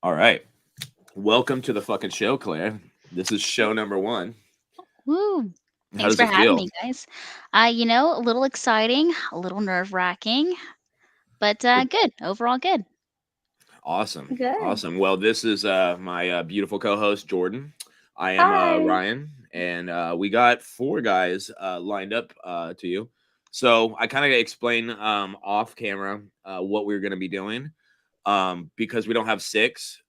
All right. Welcome to the fucking show, Claire. This is show number one. Woo! How Thanks does for it having feel? me, guys. A little exciting, a little nerve-wracking, but good. Overall, good. Awesome. Good. Awesome. Well, this is my beautiful co host, Jordan. I am Hi. Ryan, and we got four guys lined up to you. So I kind of explain off camera what we're going to be doing because we don't have six.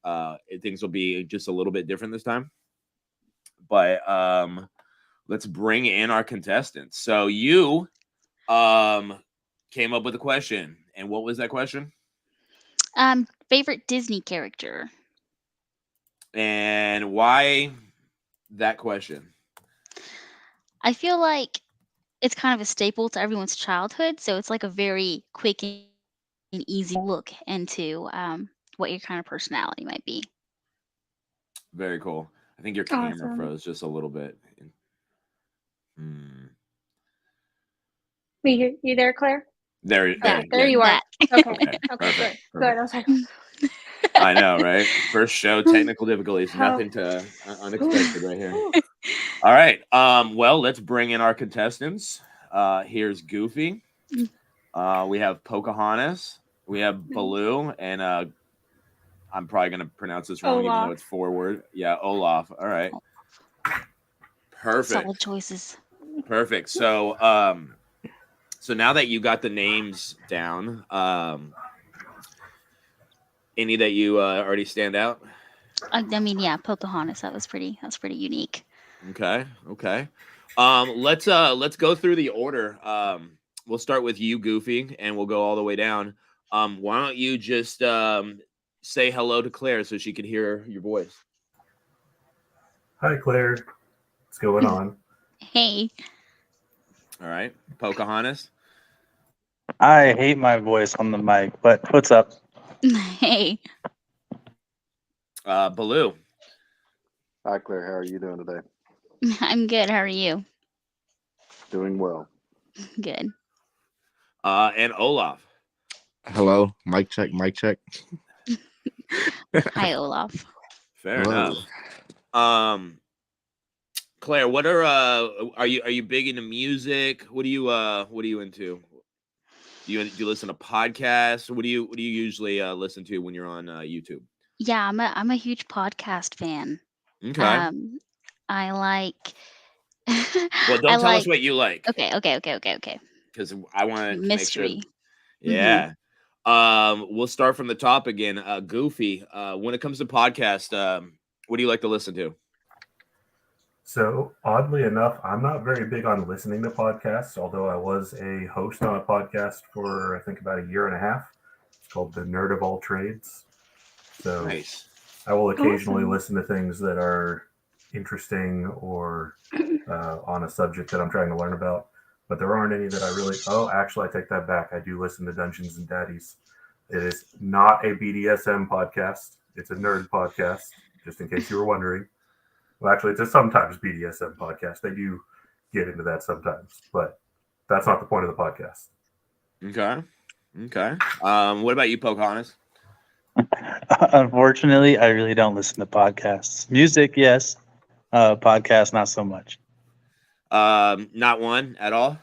Things will be just a little bit different this time. But let's bring in our contestants. So you came up with a question. And what was that question? Favorite Disney character? And why that question? I feel like it's kind of a staple to everyone's childhood, so it's like a very quick and easy look into what your kind of personality might be. Very cool. I think your camera Awesome. froze just a little bit. Hmm. You there, Claire? There, Yeah, Okay, there, there yeah. you are. that. Okay. Okay, Okay, perfect, good. Good. perfect. I was like, I know, right? First show, technical difficulties, oh. nothing to Whew, unexpected right here. whew. All right. Well, let's bring in our contestants. Here's Goofy. We have Pocahontas. We have Baloo, and I'm probably gonna pronounce this wrong, even though Olaf. it's forward. Yeah, Olaf. All right, perfect, Solid choices. perfect. So now that you got the names down, any that you already stand out? Yeah, Pocahontas. That's pretty unique. Okay, okay. Let's go through the order. We'll start with you, Goofy, and we'll go all the way down. Why don't you just say hello to Claire so she can hear your voice? Hi, Claire. What's going on? Hey. All right, Pocahontas, I hate my voice on the mic, but what's up? Hey. Baloo, Hi, Claire. How are you doing today? I'm good. How are you? Doing well. Good. and Olaf. Hello, mic check, mic check. Hi, Olaf. Fair Hello. enough. Claire, what are you big into music? What are you into? Do you listen to podcasts? What do you usually listen to when you're on YouTube? Yeah, I'm a huge podcast fan. Okay. Um, I like Well, I don't tell us like what you like okay. because I want to make sure. Mystery. Mhm. Yeah. We'll start from the top again. Goofy. When it comes to podcast, what do you like to listen to? So, oddly enough, I'm not very big on listening to podcasts, although I was a host on a podcast for, I think, about a year and a half. It's called The Nerd of All Trades. So, Nice. I will occasionally Awesome. listen to things that are interesting or on a subject that I'm trying to learn about. But there aren't any that I really. Oh, actually, I take that back. I do listen to Dungeons and Daddies. It is not a BDSM podcast, it's a nerd podcast, just in case you were wondering. Well, actually, it's a sometimes BDSM podcast. They do get into that sometimes, but that's not the point of the podcast. Okay. Okay. What about you, Pocahontas? Unfortunately, I really don't listen to podcasts. Music, yes. Podcasts, not so much. Not one at all.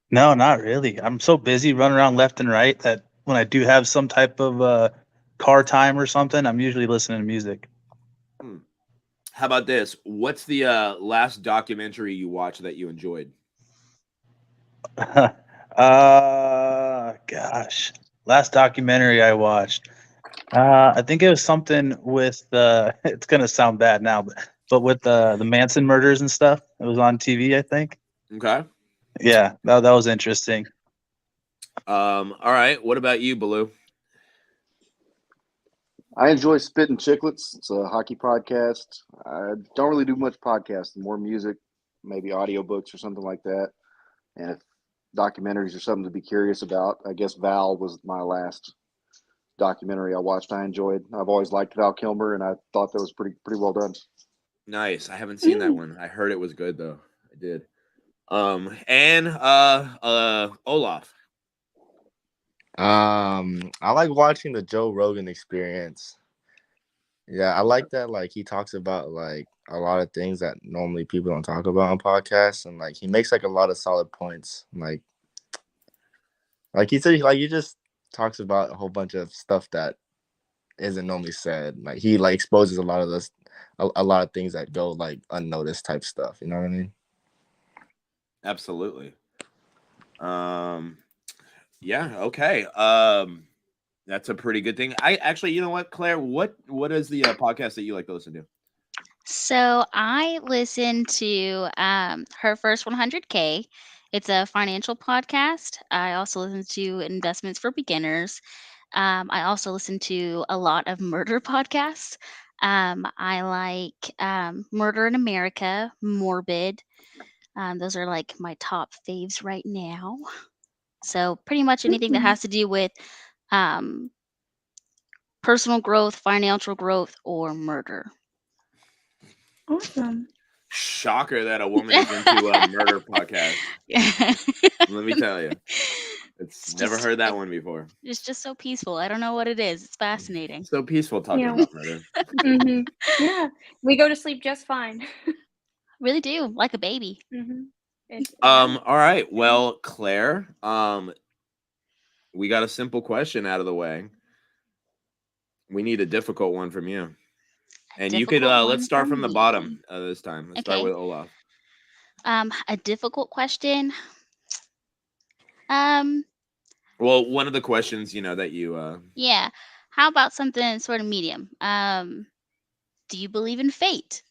No, not really. I'm so busy running around left and right that when I do have some type of car time or something, I'm usually listening to music. Hmm. How about this? What's the last documentary you watched that you enjoyed? Gosh, last documentary I watched. I think it was something with it's gonna sound bad now, but with the Manson murders and stuff. It was on TV, I think. Okay. Yeah, that was interesting. All right. What about you, Baloo? I enjoy Spittin' Chicklets. It's a hockey podcast. I don't really do much podcasting, more music, maybe audiobooks or something like that. And if documentaries are something to be curious about, I guess Val was my last documentary I watched. I enjoyed. I've always liked Val Kilmer, and I thought that was pretty well done. Nice. I haven't seen that Mm. one. I heard it was good though. I did. And Olaf. I like watching the Joe Rogan Experience. Yeah, I like that. Like he talks about like a lot of things that normally people don't talk about on podcasts, and like he makes like a lot of solid points. Like he said, like he just talks about a whole bunch of stuff that isn't normally said. Like he like exposes a lot of this, a lot of things that go like unnoticed type stuff. You know what I mean? Absolutely. Yeah, okay. That's a pretty good thing. I actually, you know what, Claire, what is the podcast that you like to listen to? So I listen to her first 100K. It's a financial podcast. I also listen to Investments for Beginners. I also listen to a lot of murder podcasts. I like Murder in America, Morbid. Those are like my top faves right now. So pretty much anything that has to do with um, personal growth, financial growth, or murder. Awesome. Shocker that a woman is into a murder podcast. Let me tell you. It's never just- heard that one before. It's just so peaceful. I don't know what it is. It's fascinating. So peaceful talking Yeah. about murder. Hmm. Yeah, we go to sleep just fine. Really do, like a baby. Hmm. All right. Well, Claire, we got a simple question out of the way. We need a difficult one from you. And you could Difficult let's one start for from the me. bottom this time. Let's start Okay. with Olaf. A difficult question. Well, one of the questions, that you Yeah. How about something sort of medium? Do you believe in fate?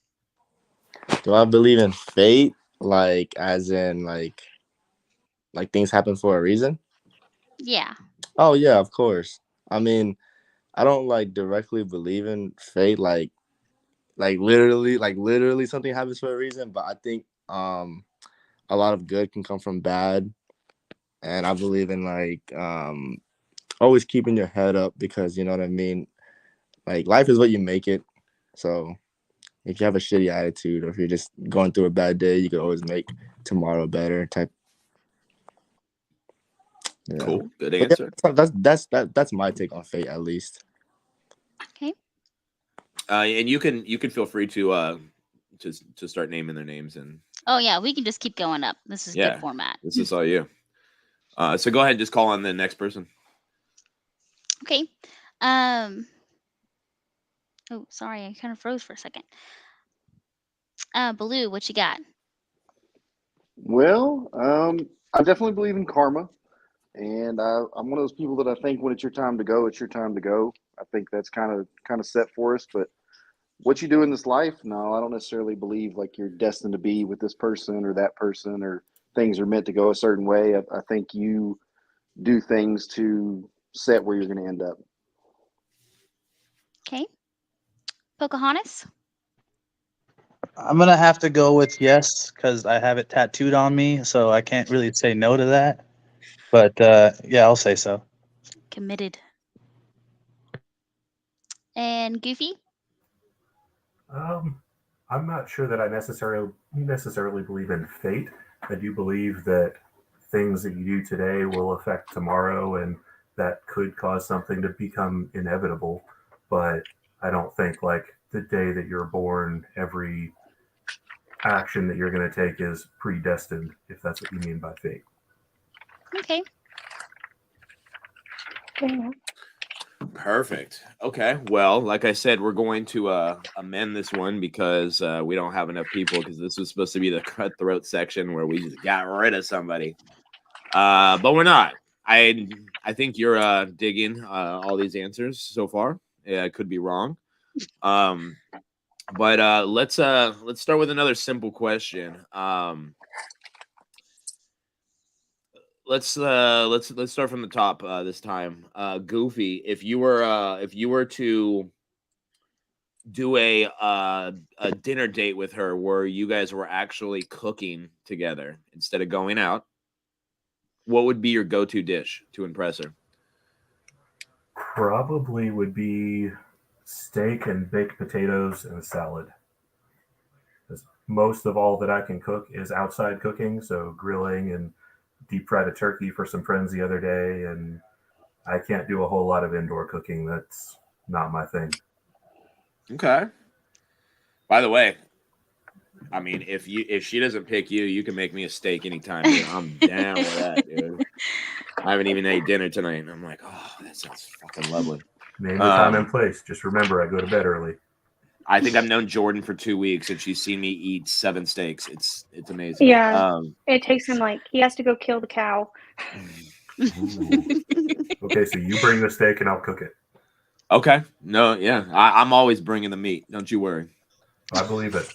Do I believe in fate? Like as in like things happen for a reason? Yeah. Oh yeah, of course. I mean, I don't like directly believe in fate, like literally something happens for a reason. But I think a lot of good can come from bad, and I believe in always keeping your head up, because you know what I mean. Like life is what you make it. So if you have a shitty attitude, or if you're just going through a bad day, you could always make tomorrow better. Type. Yeah. Cool. Good But answer. yeah, that's my take on fate, at least. Okay. And you can feel free to start naming their names, and Oh yeah, we can just keep going up. This is Yeah. good format. this is all you. So go ahead and just call on the next person. Okay. Oh, sorry, I kind of froze for a second. Baloo, what you got? Well, I definitely believe in karma, and I'm one of those people that I think when it's your time to go, it's your time to go. I think that's kind of set for us. But what you do in this life, no, I don't necessarily believe like you're destined to be with this person or that person, or things are meant to go a certain way. I think you do things to set where you're going to end up. Okay. Pocahontas? I'm gonna have to go with yes, because I have it tattooed on me, so I can't really say no to that. But yeah, I'll say so. Committed. And Goofy? I'm not sure that I necessarily believe in fate. I do believe that things that you do today will affect tomorrow, and that could cause something to become inevitable. But I don't think like the day that you're born, every action that you're going to take is predestined, if that's what you mean by fate. Okay. Yeah. Perfect. Okay. Well, like I said, we're going to amend this one because we don't have enough people, because this was supposed to be the cutthroat section where we just got rid of somebody. But we're not. I think you're digging all these answers so far. Yeah, I could be wrong. But let's start with another simple question. Let's start from the top this time. Goofy, if you were to do a dinner date with her where you guys were actually cooking together instead of going out, what would be your go-to dish to impress her? Probably would be steak and baked potatoes and salad. 'Cause most of all that I can cook is outside cooking, so grilling and deep fried a turkey for some friends the other day, and I can't do a whole lot of indoor cooking. That's not my thing. Okay. By the way, I mean, if she doesn't pick you, you can make me a steak anytime, dude. I'm down with that, dude. I haven't even ate dinner tonight, and I'm like, oh, that sounds fucking lovely. Name the time and place. Just remember, I go to bed early. I think I've known Jordan for 2 weeks, and she's seen me eat 7 steaks. It's amazing. Yeah. It takes him he has to go kill the cow. Okay, so you bring the steak and I'll cook it. Okay. No, yeah. I'm always bringing the meat. Don't you worry. I believe it.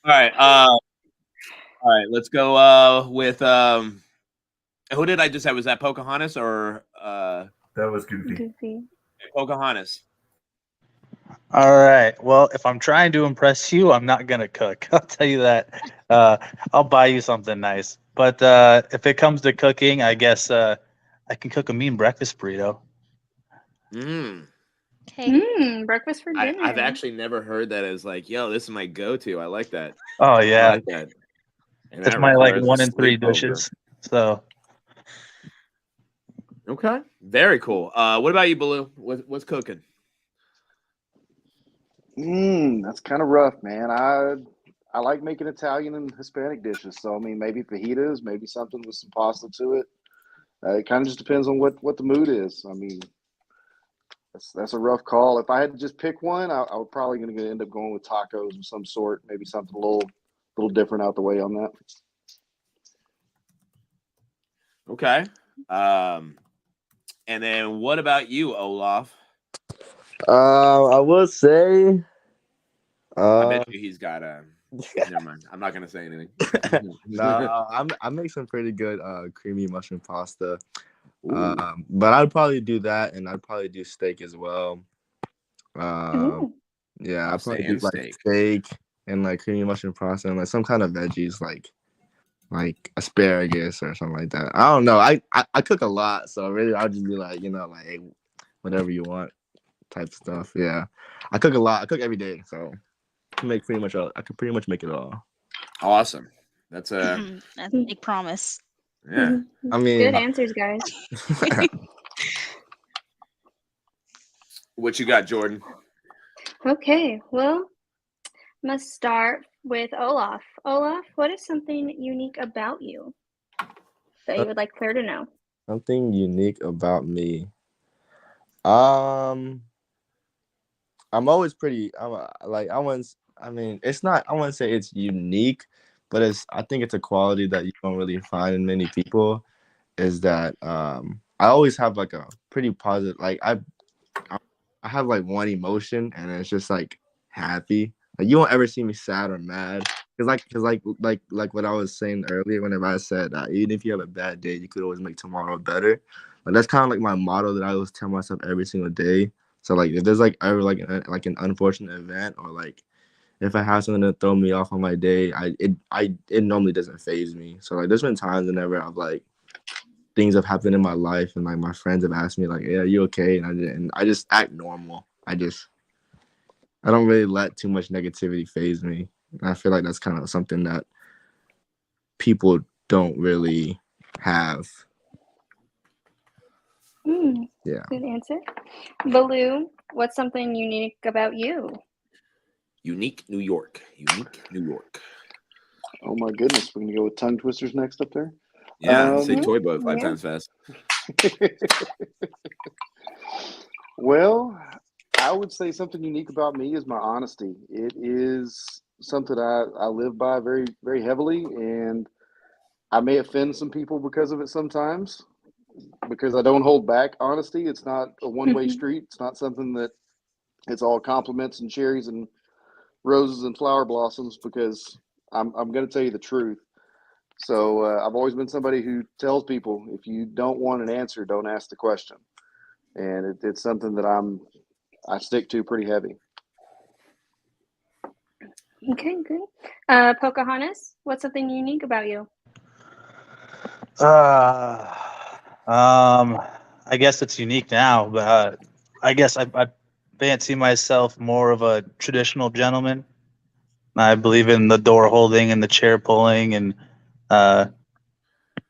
All right. All right. Let's go with who did I just have? Was that Pocahontas or that was Goofy? Goofy. Pocahontas. All right. Well, if I'm trying to impress you, I'm not gonna cook. I'll tell you that. I'll buy you something nice. But if it comes to cooking, I guess I can cook a mean breakfast burrito. Okay. Breakfast for dinner. I've actually never heard that as like, yo, this is my go-to. I like that. Oh I yeah, like that. And it's that my like requires a 1 in 3 sleepover. dishes. So Okay. Very cool. What about you, Baloo? What's cooking? That's kind of rough, man. I like making Italian and Hispanic dishes. So I mean, maybe fajitas, maybe something with some pasta to it. It kind of just depends on what the mood is. I mean, that's a rough call. If I had to just pick one, I would probably going to end up going with tacos of some sort. Maybe something a little different out the way on that. Okay. And then what about you, Olaf? I would say. I bet you he's got a. Never mind. I'm not gonna say anything. No, I make some pretty good creamy mushroom pasta. But I'd probably do that, and I'd probably do steak as well. Yeah, I'd probably do like steak and like creamy mushroom pasta and like some kind of veggies like asparagus or something like that. I don't know. I cook a lot, so really I'll just be like, like, hey, whatever you want type stuff. Yeah, I cook a lot. I cook every day, so I can pretty much make it all. Awesome. That's a big promise. Yeah. I mean, good answers, guys. What you got, Jordan? Okay, well, I'm gonna start with Olaf. Olaf, what is something unique about you that you would like Claire to know? Something unique about me. I'm always pretty. It's not. I wouldn't say it's unique, but I think it's a quality that you don't really find in many people. Is that I always have like a pretty positive. Like I have like one emotion, and it's just like happy. Like you won't ever see me sad or mad. Cause like what I was saying earlier, whenever I said even if you have a bad day, you could always make tomorrow better. Like that's kind of like my motto that I always tell myself every single day. So like if there's like ever like an unfortunate event or like if I have something to throw me off on my day, it normally doesn't faze me. So like there's been times whenever I've like things have happened in my life and like my friends have asked me like, "Yeah, are you okay?" And I just act normal. I don't really let too much negativity faze me. And I feel like that's kind of something that people don't really have. Yeah. Good answer. Baloo, what's something unique about you? Unique New York. Unique New York. Oh my goodness, we're gonna go with tongue twisters next up there. Yeah, say toy boat 5 times fast. Well, I would say something unique about me is my honesty. It is something I live by very, very heavily, and I may offend some people because of it sometimes, because I don't hold back honesty. It's not a one-way street. It's not something that it's all compliments and cherries and roses and flower blossoms, because I'm going to tell you the truth. So I've always been somebody who tells people, if you don't want an answer, don't ask the question. And it's something that I stick to pretty heavy. Okay, good. Pocahontas, what's something unique about you? I guess it's unique now, but I guess I fancy myself more of a traditional gentleman. I believe in the door holding and the chair pulling and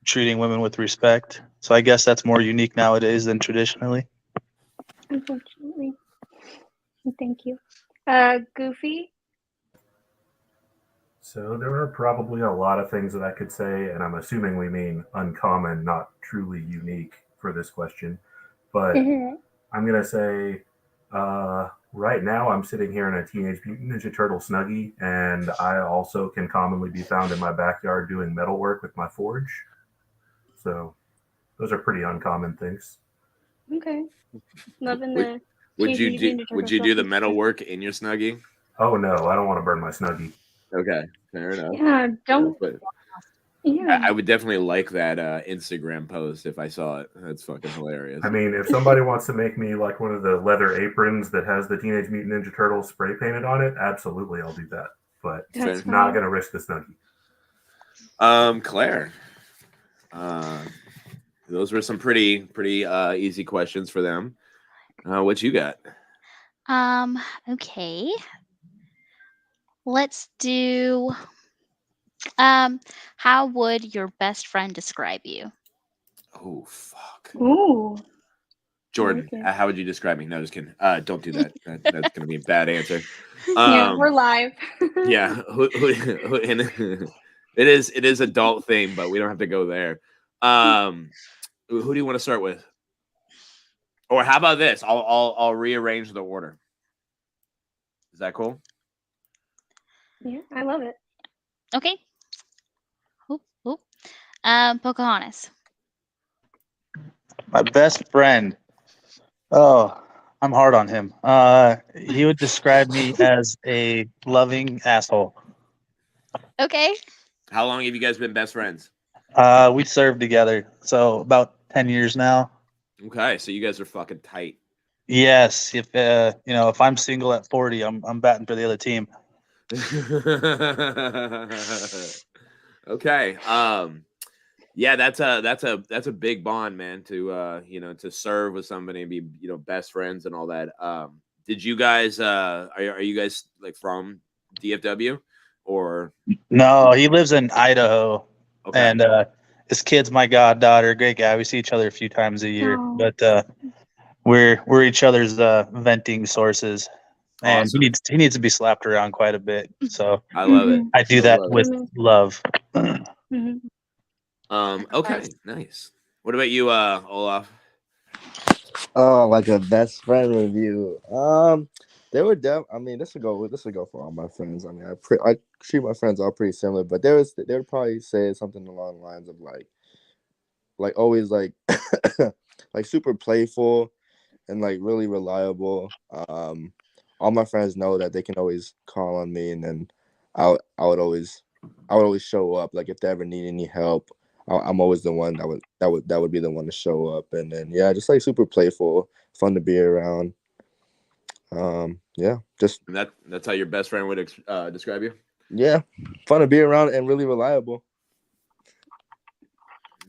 treating women with respect. So I guess that's more unique nowadays than traditionally. Unfortunately. Thank you. Goofy. So there are probably a lot of things that I could say, and I'm assuming we mean uncommon, not truly unique for this question. But Mhm. I'm gonna say, right now I'm sitting here in a Teenage Mutant Ninja Turtle Snuggie, and I also can commonly be found in my backyard doing metalwork with my forge. So those are pretty uncommon things. Okay. Loving Would, the would Teenage you Mutant do Ninja would Turtles you do the reference metal there. work in your Snuggie? Oh no, I don't want to burn my Snuggie. Okay, fair enough. Yeah, don't. But Yeah. I would definitely like that Instagram post if I saw it. That's fucking hilarious. I mean, if somebody wants to make me like one of the leather aprons that has the Teenage Mutant Ninja Turtles spray painted on it, absolutely, I'll do that. But That's not fine. gonna risk the Snuggie. Claire. Those were some pretty easy questions for them. What you got? Okay. Let's do how would your best friend describe you? Oh fuck. Ooh. Jordan, Okay. how would you describe me? No, just kidding. Don't do that. That's gonna be a bad answer. Yeah, we're live. Yeah, and it is adult theme, but we don't have to go there. Who do you want to start with? Or how about this? I'll rearrange the order. Is that cool? Yeah, I love it. Okay. Oop, oop. Pocahontas. My best friend. Oh, I'm hard on him. He would describe me as a loving asshole. Okay. How long have you guys been best friends? We served together, so about 10 years now. Okay, so you guys are fucking tight. Yes, if I'm single at 40, I'm batting for the other team. Okay. Yeah, that's a big bond, man, to to serve with somebody and be, best friends and all that. Did you guys are you guys like from DFW or No, he lives in Idaho, okay. and his kid's my goddaughter. Great guy. We see each other a few times a year, Oh. but we're each other's venting sources, and Awesome. he needs to be slapped around quite a bit. So I love it. I do I that love it. with love. Mhm. Okay, nice. What about you, Olaf? Oh, like a best friend review. They were I mean, this would go for all my friends. I mean, I treat my friends all pretty similar, but they would probably say something along the lines of like always like like super playful and like really reliable. All my friends know that they can always call on me, and then I would always show up. Like if they ever need any help, I'm always the one that would be the one to show up. And then yeah, just like super playful, fun to be around. Yeah, just And that's how your best friend would describe you? yeah, fun to be around and really reliable.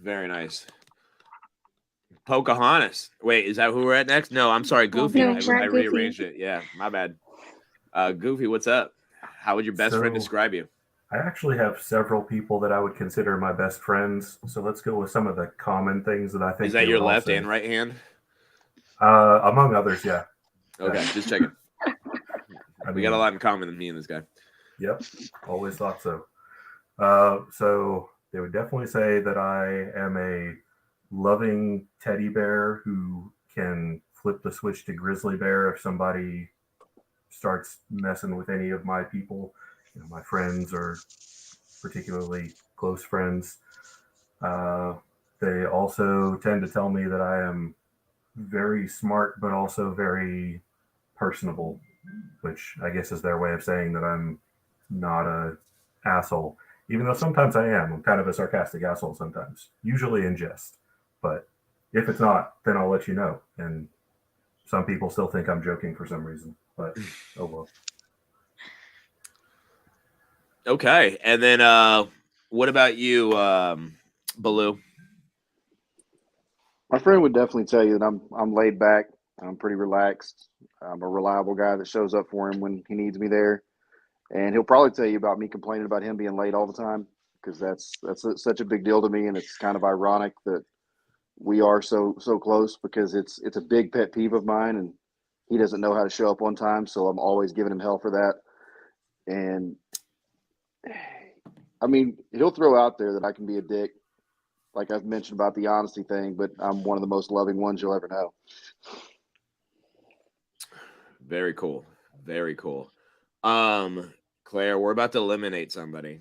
Very nice. Pocahontas. Wait, is that who we're at next? No, I'm sorry, Goofy. No, I we're at Goofy. rearranged it. Yeah, my bad. Goofy, what's up? How would your best friend So- describe you? I actually have several people that I would consider my best friends. So let's go with some of the common things that I think. Is that they your would all left say. and right hand? Among others, yeah. Okay, just checking. We got a lot in common than me and this guy. Yep, always thought so. So they would definitely say that I am a loving teddy bear who can flip the switch to grizzly bear if somebody starts messing with any of my people, my friends or particularly close friends. They also tend to tell me that I am very smart, but also very personable, which I guess is their way of saying that I'm not a asshole. Even though sometimes I am. I'm kind of a sarcastic asshole sometimes, usually in jest. But if it's not, then I'll let you know. And some people still think I'm joking for some reason. But oh well. Okay, and then what about you, Baloo? My friend would definitely tell you that I'm laid back. I'm pretty relaxed. I'm a reliable guy that shows up for him when he needs me there, and he'll probably tell you about me complaining about him being late all the time because that's such a big deal to me, and it's kind of ironic that we are so close because it's a big pet peeve of mine, and he doesn't know how to show up on time, so I'm always giving him hell for that. And I mean, he'll throw out there that I can be a dick, like I've mentioned about the honesty thing, but I'm one of the most loving ones you'll ever know. Very cool. Very cool. Claire, we're about to eliminate somebody,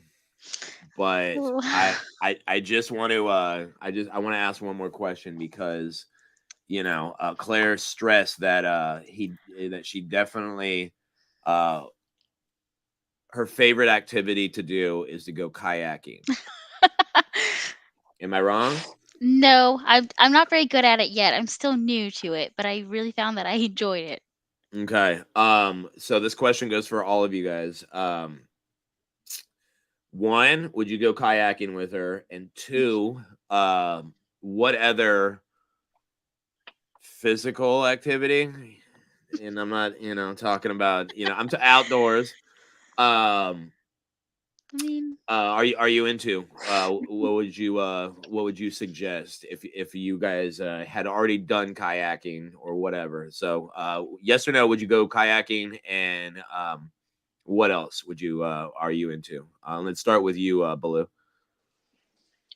but Ooh. I just want to I want to ask one more question because Claire stressed that that she definitely her favorite activity to do is to go kayaking. Am I wrong? No, I'm not very good at it yet. I'm still new to it, but I really found that I enjoyed it. Okay. So this question goes for all of you guys. One, would you go kayaking with her? And two, what other physical activity? And I'm not, talking about, I'm to outdoors. I mean, Are you into? What would you suggest if you guys had already done kayaking or whatever? So, yes or no? Would you go kayaking? And what else would you are you into? Let's start with you, Baloo.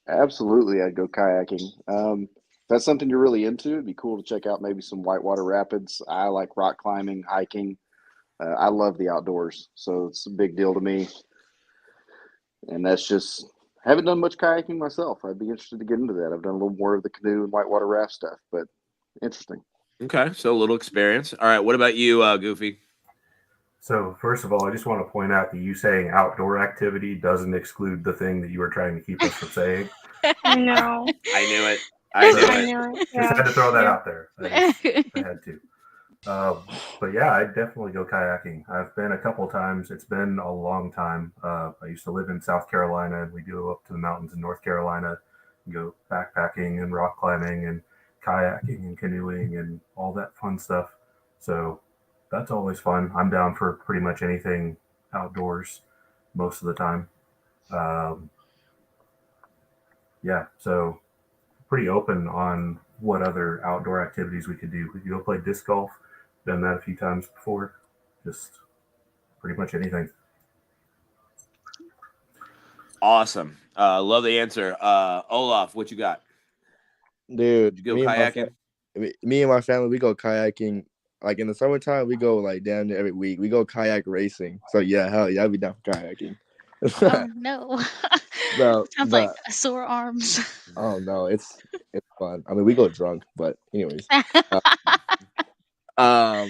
Absolutely, I'd go kayaking. If that's something you're really into, it'd be cool to check out maybe some whitewater rapids. I like rock climbing, hiking. I love the outdoors, so it's a big deal to me. And that's just haven't done much kayaking myself. I'd be interested to get into that. I've done a little more of the canoe and whitewater raft stuff, but interesting. Okay, so a little experience. All right, what about you, Goofy? So first of all, I just want to point out that you saying outdoor activity doesn't exclude the thing that you were trying to keep us from saying. I know. I knew it. I knew I it. know it. Just had to throw that out there. I I had to. But yeah, I'd definitely go kayaking. I've been a couple times. It's been a long time. I used to live in South Carolina, and we go up to the mountains in North Carolina, and go backpacking and rock climbing and kayaking and canoeing and all that fun stuff. So that's always fun. I'm down for pretty much anything outdoors most of the time. Yeah, so pretty open on what other outdoor activities we could do. We could go play disc golf. Done that a few times before. Just pretty much anything. Awesome. Love the answer. Olaf, what you got? Dude, Did you go kayaking? Me and my family, we go kayaking. Like in the summertime, we go like damn near every week. We go kayak racing. So yeah, hell yeah, I'd be down for kayaking. Oh no. No, Sounds like sore arms. oh no, it's fun. I mean, we go drunk, but anyways. But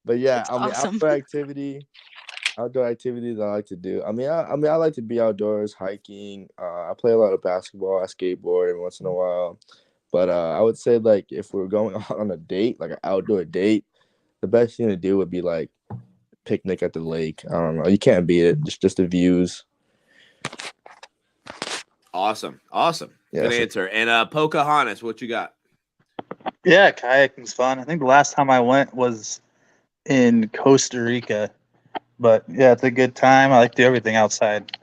yeah, That's I mean, awesome. outdoor activities I like to do. I like to be outdoors, hiking. I play a lot of basketball. I skateboard every once in a while. But I would say like if we're going on a date, like an outdoor date, the best thing to do would be like picnic at the lake. I don't know. You can't beat it. Just the views. Awesome. Yeah, Good answer. And Pocahontas, what you got? Yeah, kayaking's fun. I think the last time I went was in Costa Rica. But yeah, it's a good time. I like to do everything outside.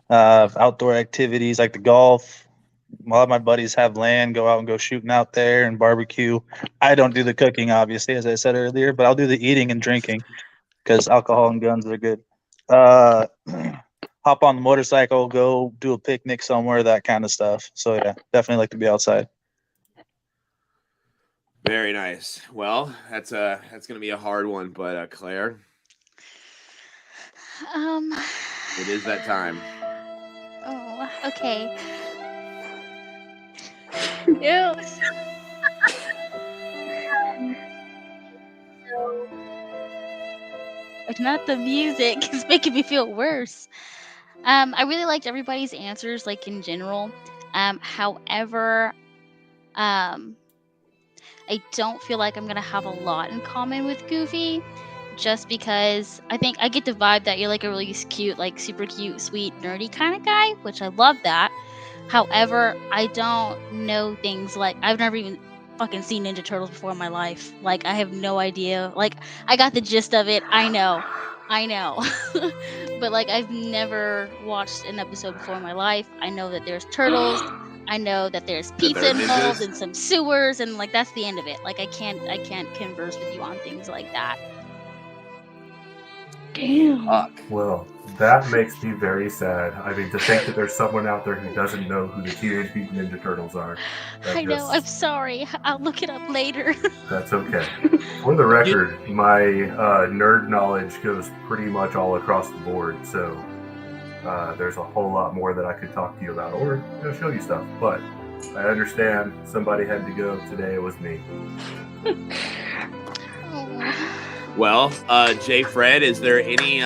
Outdoor activities like the golf. A lot of my buddies have land, go out and go shooting out there and barbecue. I don't do the cooking, obviously, as I said earlier, but I'll do the eating and drinking because alcohol and guns are good. Hop on the motorcycle, go do a picnic somewhere, that kind of stuff. So yeah, definitely like to be outside. Very nice. Well, that's gonna be a hard one, but Claire, it is that time. Oh, okay. Ew. It's not the music. It's making me feel worse. I really liked everybody's answers, like in general. However, I don't feel like I'm gonna have a lot in common with Goofy, just because I think I get the vibe that you're like a really cute, like super cute, sweet, nerdy kind of guy, which I love that. However, I don't know things like I've never even fucking seen Ninja Turtles before in my life. Like I have no idea. Like I got the gist of it. I know. But like I've never watched an episode before in my life. I know that there's turtles. I know that there's That pizza there are involved ninjas? and some sewers, and like that's the end of it. Like I can't converse with you on things like that. Damn. Fuck. Well, that makes me very sad. I mean, to think that there's someone out there who doesn't know who the Teenage Mutant Ninja Turtles are. I know. I'm sorry. I'll look it up later. That's okay. For the record, my nerd knowledge goes pretty much all across the board, so there's a whole lot more that I could talk to you about or show you stuff. But I understand somebody had to go. Today it was me. Well, Jay Fred, is there any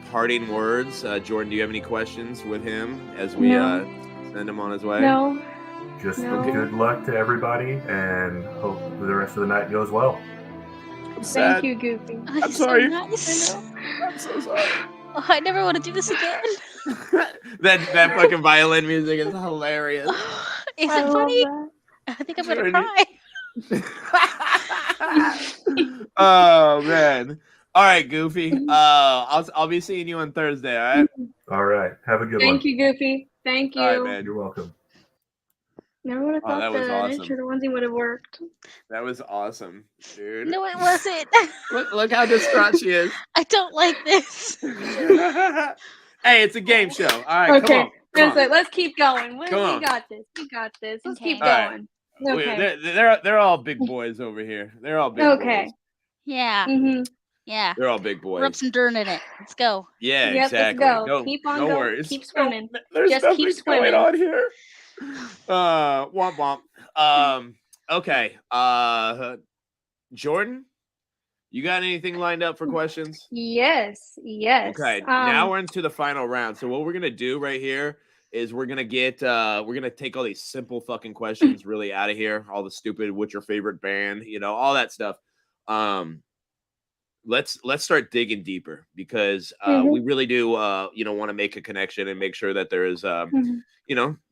parting words? Jordan, do you have any questions with him as we No. send him on his way? No. Just No. good luck to everybody, and hope the rest of the night goes well. I'm sad. Thank you, Goofy. Oh, you're sorry. So nice. I'm so sorry. Oh, I never want to do this again. that fucking violin music is hilarious. Is I it love funny? that. I think I'm gonna Jordan. cry. Oh man. All right, Goofy. I'll be seeing you on Thursday, all right? All right. Have a good one. Thank you, Goofy. Thank you. All right, man. You're welcome. Never would have Oh, thought that was the awesome. Ninja onesie would have worked. That was awesome, dude. No, it wasn't. Look how distraught she is. I don't like this. Hey, it's a game show. All right, Okay. come on. Let's keep going. We Come on. got this. We got this. Let's Okay. keep All right. going. We- Okay. They're all big boys over here. They're all big Okay. boys. Yeah, Mm-hmm. yeah. They're all big boys. Rub some dirt in it. Let's go. Yeah, Yep, let's exactly. go. No, Keep on no going. worries. Keep swimming. No, there's Just nothing keep going swimming. on here. Womp womp. Okay. Jordan, you got anything lined up for questions? Yes. Yes. Okay. Now we're into the final round. So what we're gonna do right here is we're gonna take all these simple fucking questions really out of here. All the stupid, what's your favorite band? All that stuff. Let's start digging deeper because we really do want to make a connection and make sure that there is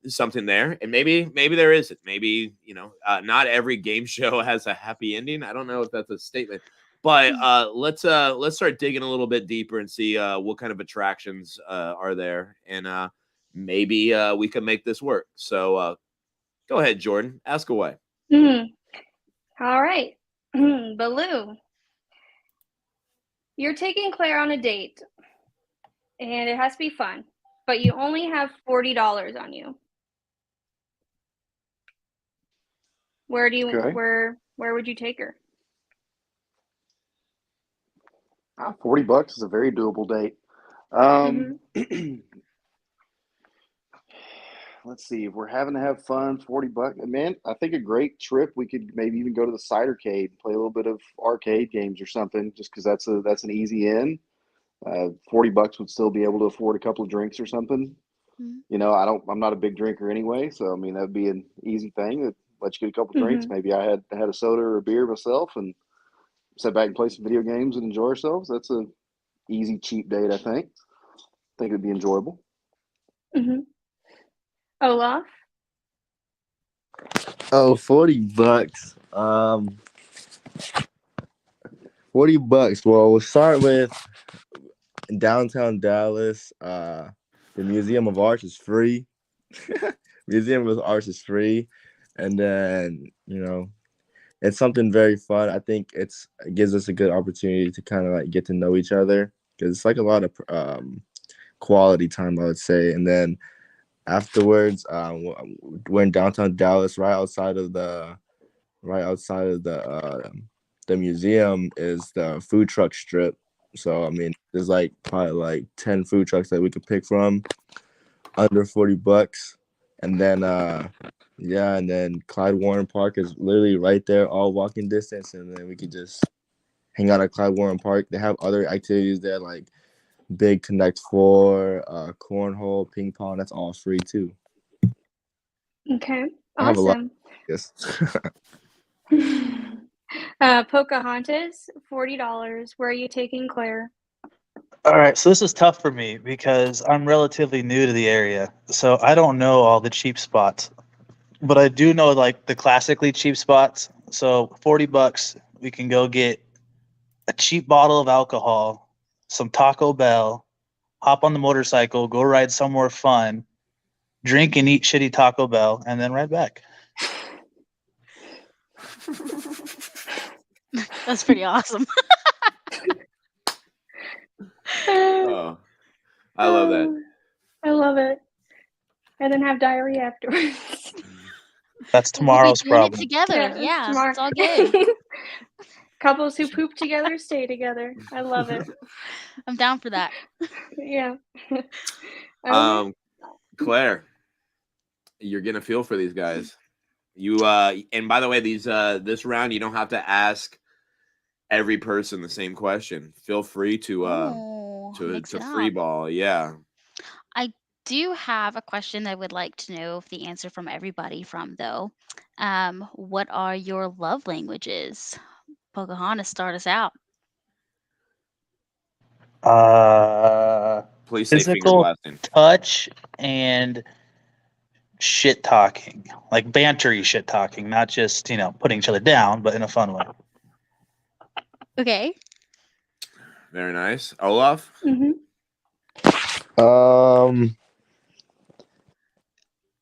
something there. And maybe there isn't. Maybe not every game show has a happy ending. I don't know if that's a statement, but let's start digging a little bit deeper and see what kind of attractions are there, and maybe we can make this work. So go ahead, Jordan, ask away. Mhm. All right. Baloo. You're taking Claire on a date, and it has to be fun, but you only have $40 on you. Where do you Okay. where would you take her? $40 is a very doable date. Let's see. If we're having to have fun, $40. Man, I think a great trip. We could maybe even go to the Cidercade, play a little bit of arcade games or something, just because that's an easy in. $40 would still be able to afford a couple of drinks or something. Mhm. I'm not a big drinker anyway, so I mean that'd be an easy thing. That let you get a couple of drinks. Maybe I had a soda or a beer myself and sit back and play some video games and enjoy ourselves. That's a easy, cheap date. I think it'd be enjoyable. Olaf? Oh, $40. $40. Well, we'll start with downtown Dallas. The Museum of Arts is free. Museum of Arts is free, and then it's something very fun. I think it gives us a good opportunity to kind of like get to know each other because it's like a lot of quality time, I would say. And then afterwards, we're in downtown Dallas, right outside of the museum is the food truck strip. So I mean, there's like probably like 10 food trucks that we could pick from under $40. And then and then Clyde Warren Park is literally right there, all walking distance, and then we could just hang out at Clyde Warren Park. They have other activities there like Big Connect 4, cornhole, ping pong. That's all free too. Okay. I have a lot. Awesome. Yes. Pocahontas, $40. Where are you taking Claire? All right, so this is tough for me because I'm relatively new to the area, so I don't know all the cheap spots, but I do know like the classically cheap spots. So $40, we can go get a cheap bottle of alcohol, some Taco Bell, hop on the motorcycle, go ride somewhere fun, drink and eat shitty Taco Bell, and then right back. That's pretty awesome. Oh, I love that. I love it. And then have diarrhea afterwards. That's We'll be tomorrow's doing it problem. together. it's Yeah, tomorrow. it's all good. Couples who poop together stay together. I love it. I'm down for that. Yeah. Okay. Claire, you're gonna feel for these guys. You and by the way, these this round you don't have to ask every person the same question. Feel free to Mix it free up. ball. Yeah. I do have a question I would like to know if the answer from everybody from though. What are your love languages? Pocahontas, start us out. Please say finger Physical blasting. touch and shit talking, like bantery shit talking, not just putting each other down, but in a fun way. Okay. Very nice. Olaf? Mm-hmm.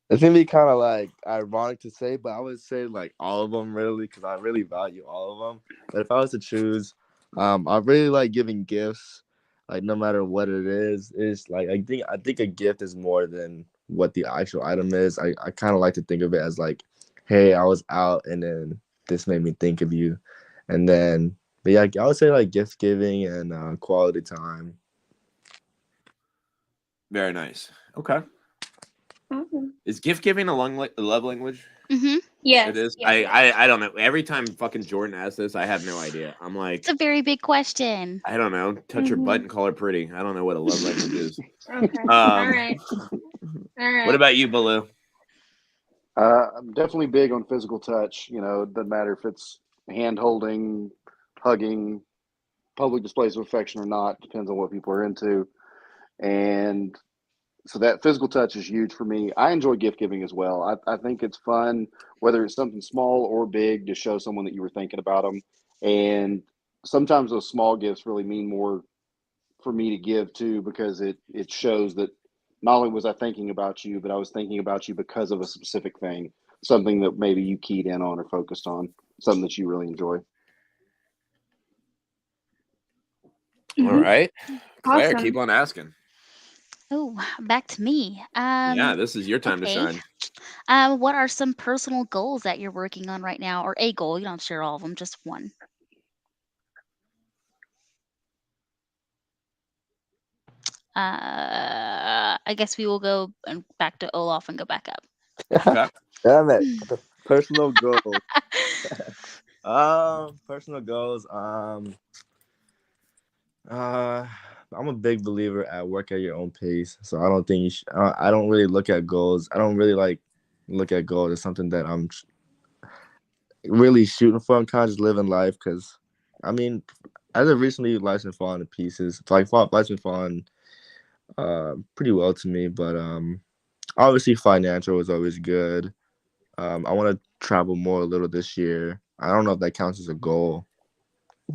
It's gonna be kind of like ironic to say, but I would say like all of them really, because I really value all of them. But if I was to choose, I really like giving gifts. Like no matter what it is, it's like I think a gift is more than what the actual item is. I kind of like to think of it as like, hey, I was out and then this made me think of you, and then but yeah, I would say like gift giving and quality time. Very nice. Okay. Awesome. Is gift giving a love language? Mm-hmm. Yes. It is. Yes. I don't know. Every time fucking Jordan asks this, I have no idea. I'm like, It's a very big question. I don't know. Touch her Mhm. butt and call her pretty. I don't know what a love language is. Okay. All Um, right. All right. What about you, Baloo? I'm definitely big on physical touch. You know, it doesn't matter if it's hand holding, hugging, public displays of affection or not. Depends on what people are into. And so that physical touch is huge for me. I enjoy gift giving as well. I think it's fun, whether it's something small or big, to show someone that you were thinking about them. And sometimes those small gifts really mean more for me to give too, because it shows that not only was I thinking about you, but I was thinking about you because of a specific thing, something that maybe you keyed in on or focused on, something that you really enjoy. All Mhm. right, Claire, Awesome. keep on asking. Oh, back to me. Yeah, this is your time Okay. to shine. What are some personal goals that you're working on right now, or a goal? You don't have to share all of them, just one. I guess we will go back to Olaf and go back up. Okay. Damn it. The personal goals. Personal goals. I'm a big believer at work at your own pace. So I don't think I don't really look at goals. I don't really like look at goals as something that I'm really shooting for. I'm kind of just living life because, I mean, as of recently, life's been falling to pieces. Life's been falling pretty well to me, but obviously financial is always good. I want to travel more a little this year. I don't know if that counts as a goal.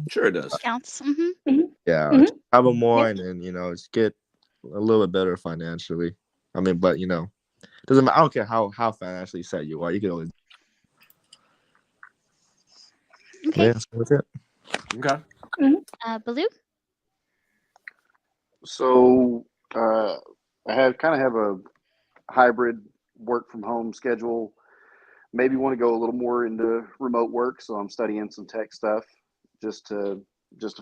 Sure, it does. Counts. Mm-hmm. Yeah, Mhm. travel more Yep. and then just get a little bit better financially. I mean, but doesn't matter. I don't care how financially set you are. You can always. Okay. Yeah, that's it. Okay. Baloo. So I have a hybrid work from home schedule. Maybe want to go a little more into remote work, so I'm studying some tech stuff just to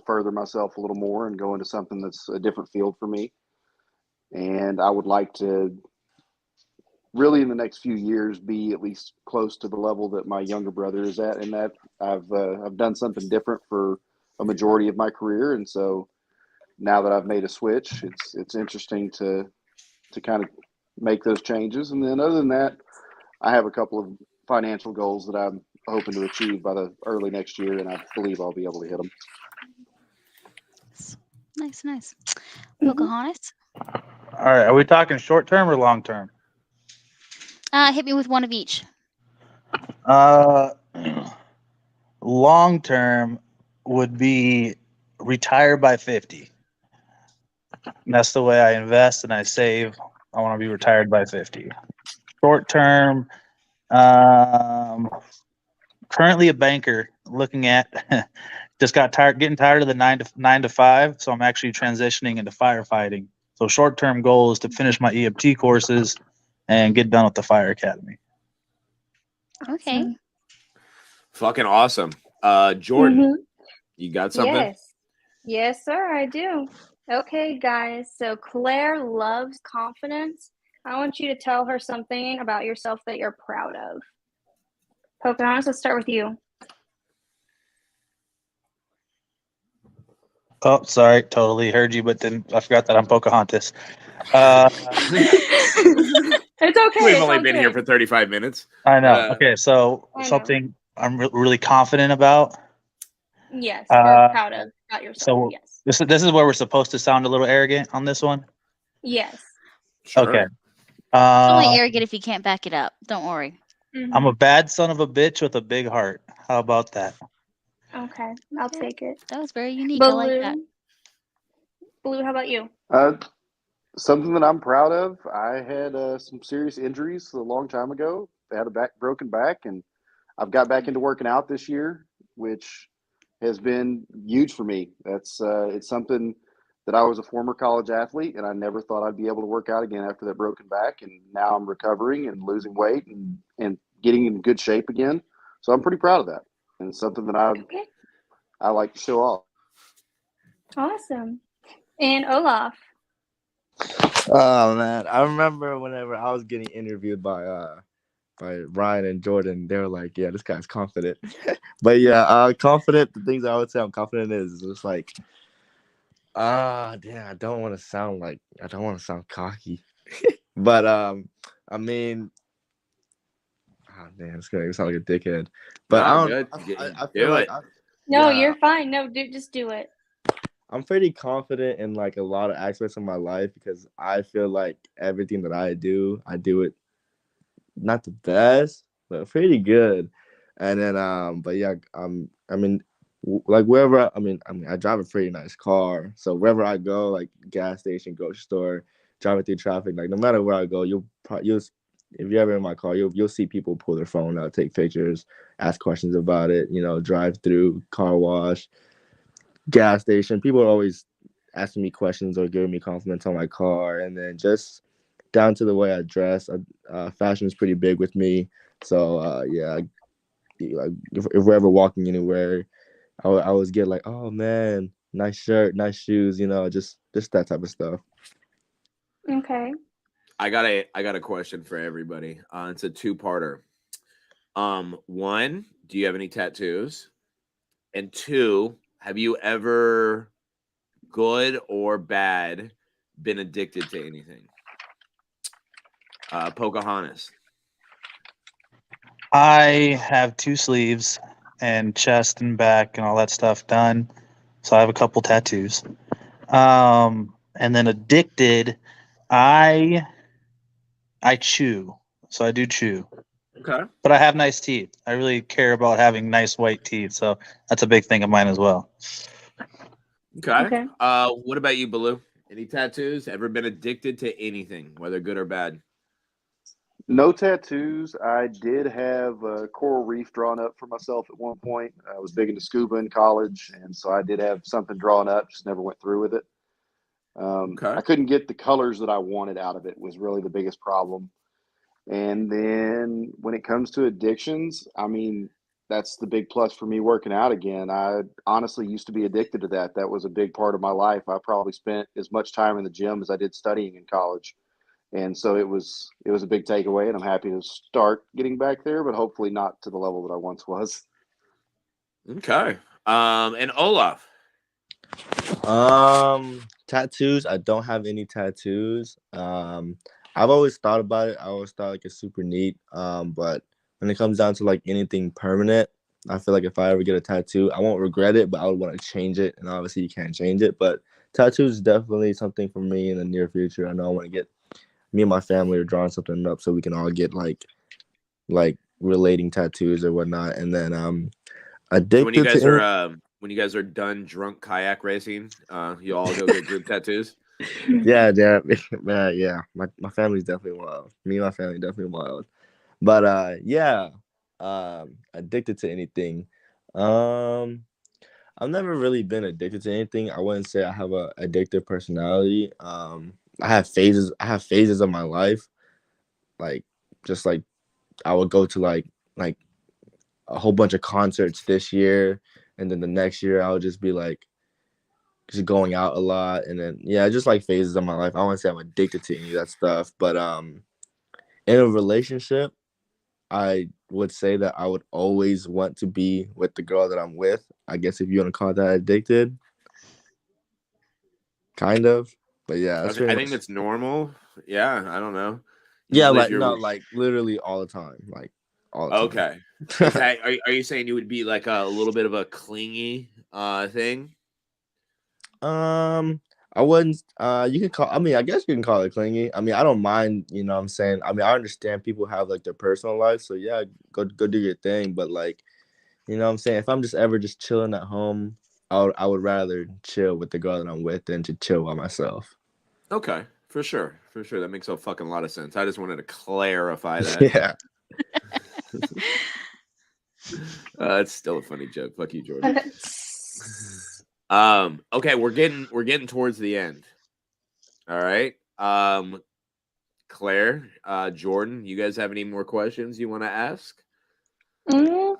further myself a little more and go into something that's a different field for me. And I would like to really in the next few years be at least close to the level that my younger brother is at, in that I've done something different for a majority of my career, and so now that I've made a switch, it's interesting to kind of make those changes. And then other than that, I have a couple of financial goals that I'm hoping to achieve by the early next year, and I believe I'll be able to hit them. Nice. Mhm. Pocahontas. All right, are we talking short term or long term? Hit me with one of each. Long term would be retire by 50. And that's the way I invest and I save I want to be retired by 50. Short term, um, currently a banker. Looking at, just getting tired of the 9 to 5. So I'm actually transitioning into firefighting. So short term goal is to finish my EMT courses and get done with the fire academy. Okay. Awesome. Fucking awesome. Jordan, Mhm. you got something? Yes. Yes, sir, I do. Okay, guys. So Claire loves confidence. I want you to tell her something about yourself that you're proud of. Pocahontas, let's start with you. Oh, sorry, totally heard you, but then I forgot that I'm Pocahontas. Uh, It's okay. We've it's only been here okay. for 35 minutes. I know. Uh, Okay, so I know. something I'm really confident about. Yes, or Uh, proud of about yourself. so Yes. this is where we're supposed to sound a little arrogant on this one. Yes. Sure. Okay. It's only Uh, arrogant if you can't back it up. Don't worry. I'm a bad son of a bitch with a big heart. How about that? Okay, I'll take it. That was very unique. I like that. Blue, how about you? Something that I'm proud of. I had some serious injuries a long time ago. I had a broken back, and I've got back into working out this year, which has been huge for me. That's it's something that I was a former college athlete, and I never thought I'd be able to work out again after that broken back. And now I'm recovering and losing weight and getting in good shape again. So I'm pretty proud of that, and it's something that Okay, I like to show off. awesome. And Olaf. Oh man, I remember whenever I was getting interviewed by Ryan and Jordan, they were like, "Yeah, this guy's confident." But yeah, confident. The things I would say I'm confident is just like, damn, I don't want to sound cocky, but I mean, damn, it's gonna sound like a dickhead. But No, I good. don't. I Do feel like it. No, Yeah. you're fine. No, just do it. I'm pretty confident in like a lot of aspects of my life because I feel like everything that I do it not the best, but pretty good. And then but yeah, I mean like wherever I drive a pretty nice car. So wherever I go, like gas station, grocery store, driving through traffic, like no matter where I go, you'll if you're ever in my car, you'll see people pull their phone out, take pictures, ask questions about it, drive through, car wash, gas station. People are always asking me questions or giving me compliments on my car, and then just down to the way I dress. Fashion is pretty big with me, so yeah. Like if we're ever walking anywhere, I always get like, "Oh man, nice shirt, nice shoes," just that type of stuff. Okay. I got a question for everybody. It's a two-parter. One, do you have any tattoos? And two, have you ever, good or bad, been addicted to anything? Pocahontas. I have 2 sleeves and chest and back and all that stuff done. So I have a couple tattoos. And then addicted, I chew. So I do chew. Okay. But I have nice teeth. I really care about having nice white teeth. So that's a big thing of mine as well. Okay. What about you, Baloo? Any tattoos? Ever been addicted to anything, whether good or bad? No tattoos. I did have a coral reef drawn up for myself at one point. I was big into scuba in college, and so I did have something drawn up, just never went through with it. Okay. I couldn't get the colors that I wanted out of it was really the biggest problem. And then when it comes to addictions, I mean, that's the big plus for me working out again. I honestly used to be addicted to that. That was a big part of my life. I probably spent as much time in the gym as I did studying in college. And so it was a big takeaway, and I'm happy to start getting back there, but hopefully not to the level that I once was. Okay. And Olaf. Tattoos. I don't have any tattoos. I've always thought about it. I always thought like it's super neat. But when it comes down to like anything permanent, I feel like if I ever get a tattoo, I won't regret it, but I would want to change it. And obviously you can't change it. But tattoos is definitely something for me in the near future. I know I want to get me and my family are drawing something up so we can all get like relating tattoos or whatnot. And then addicted So when you guys to are when you guys are done drunk kayak racing, you all go get group tattoos. Yeah, man, yeah. My family's definitely wild. Me and my family definitely wild. But yeah, addicted to anything. Um, I've never really been addicted to anything. I wouldn't say I have a addictive personality. I have phases. I have phases of my life, like just like I would go to like a whole bunch of concerts this year, and then the next year I would just be like just going out a lot, and then yeah, just like phases of my life. I don't want to say I'm addicted to any of that stuff, but in a relationship, I would say that I would always want to be with the girl that I'm with. I guess if you want to call that addicted, kind of. But yeah, that's pretty I think much. that's normal. Yeah, I don't know. You Yeah, live like your no, like literally all the time, like all the okay. Is that are you saying you would be like a little bit of a clingy thing? time. I wouldn't. You can call. I mean, I guess you can call it clingy. I mean, I don't mind. You know, what I'm saying. I mean, I understand people have like their personal life, so yeah, go do your thing. But like, you know, what I'm saying, if I'm just ever just chilling at home, I would rather chill with the girl that I'm with than to chill by myself. Okay, for sure. For sure. That makes a fucking lot of sense. I just wanted to clarify that. Yeah. It's still a funny joke. Fuck you, Jordan. Okay, we're getting towards the end. All right. Claire, Jordan, you guys have any more questions you want to ask? Mm,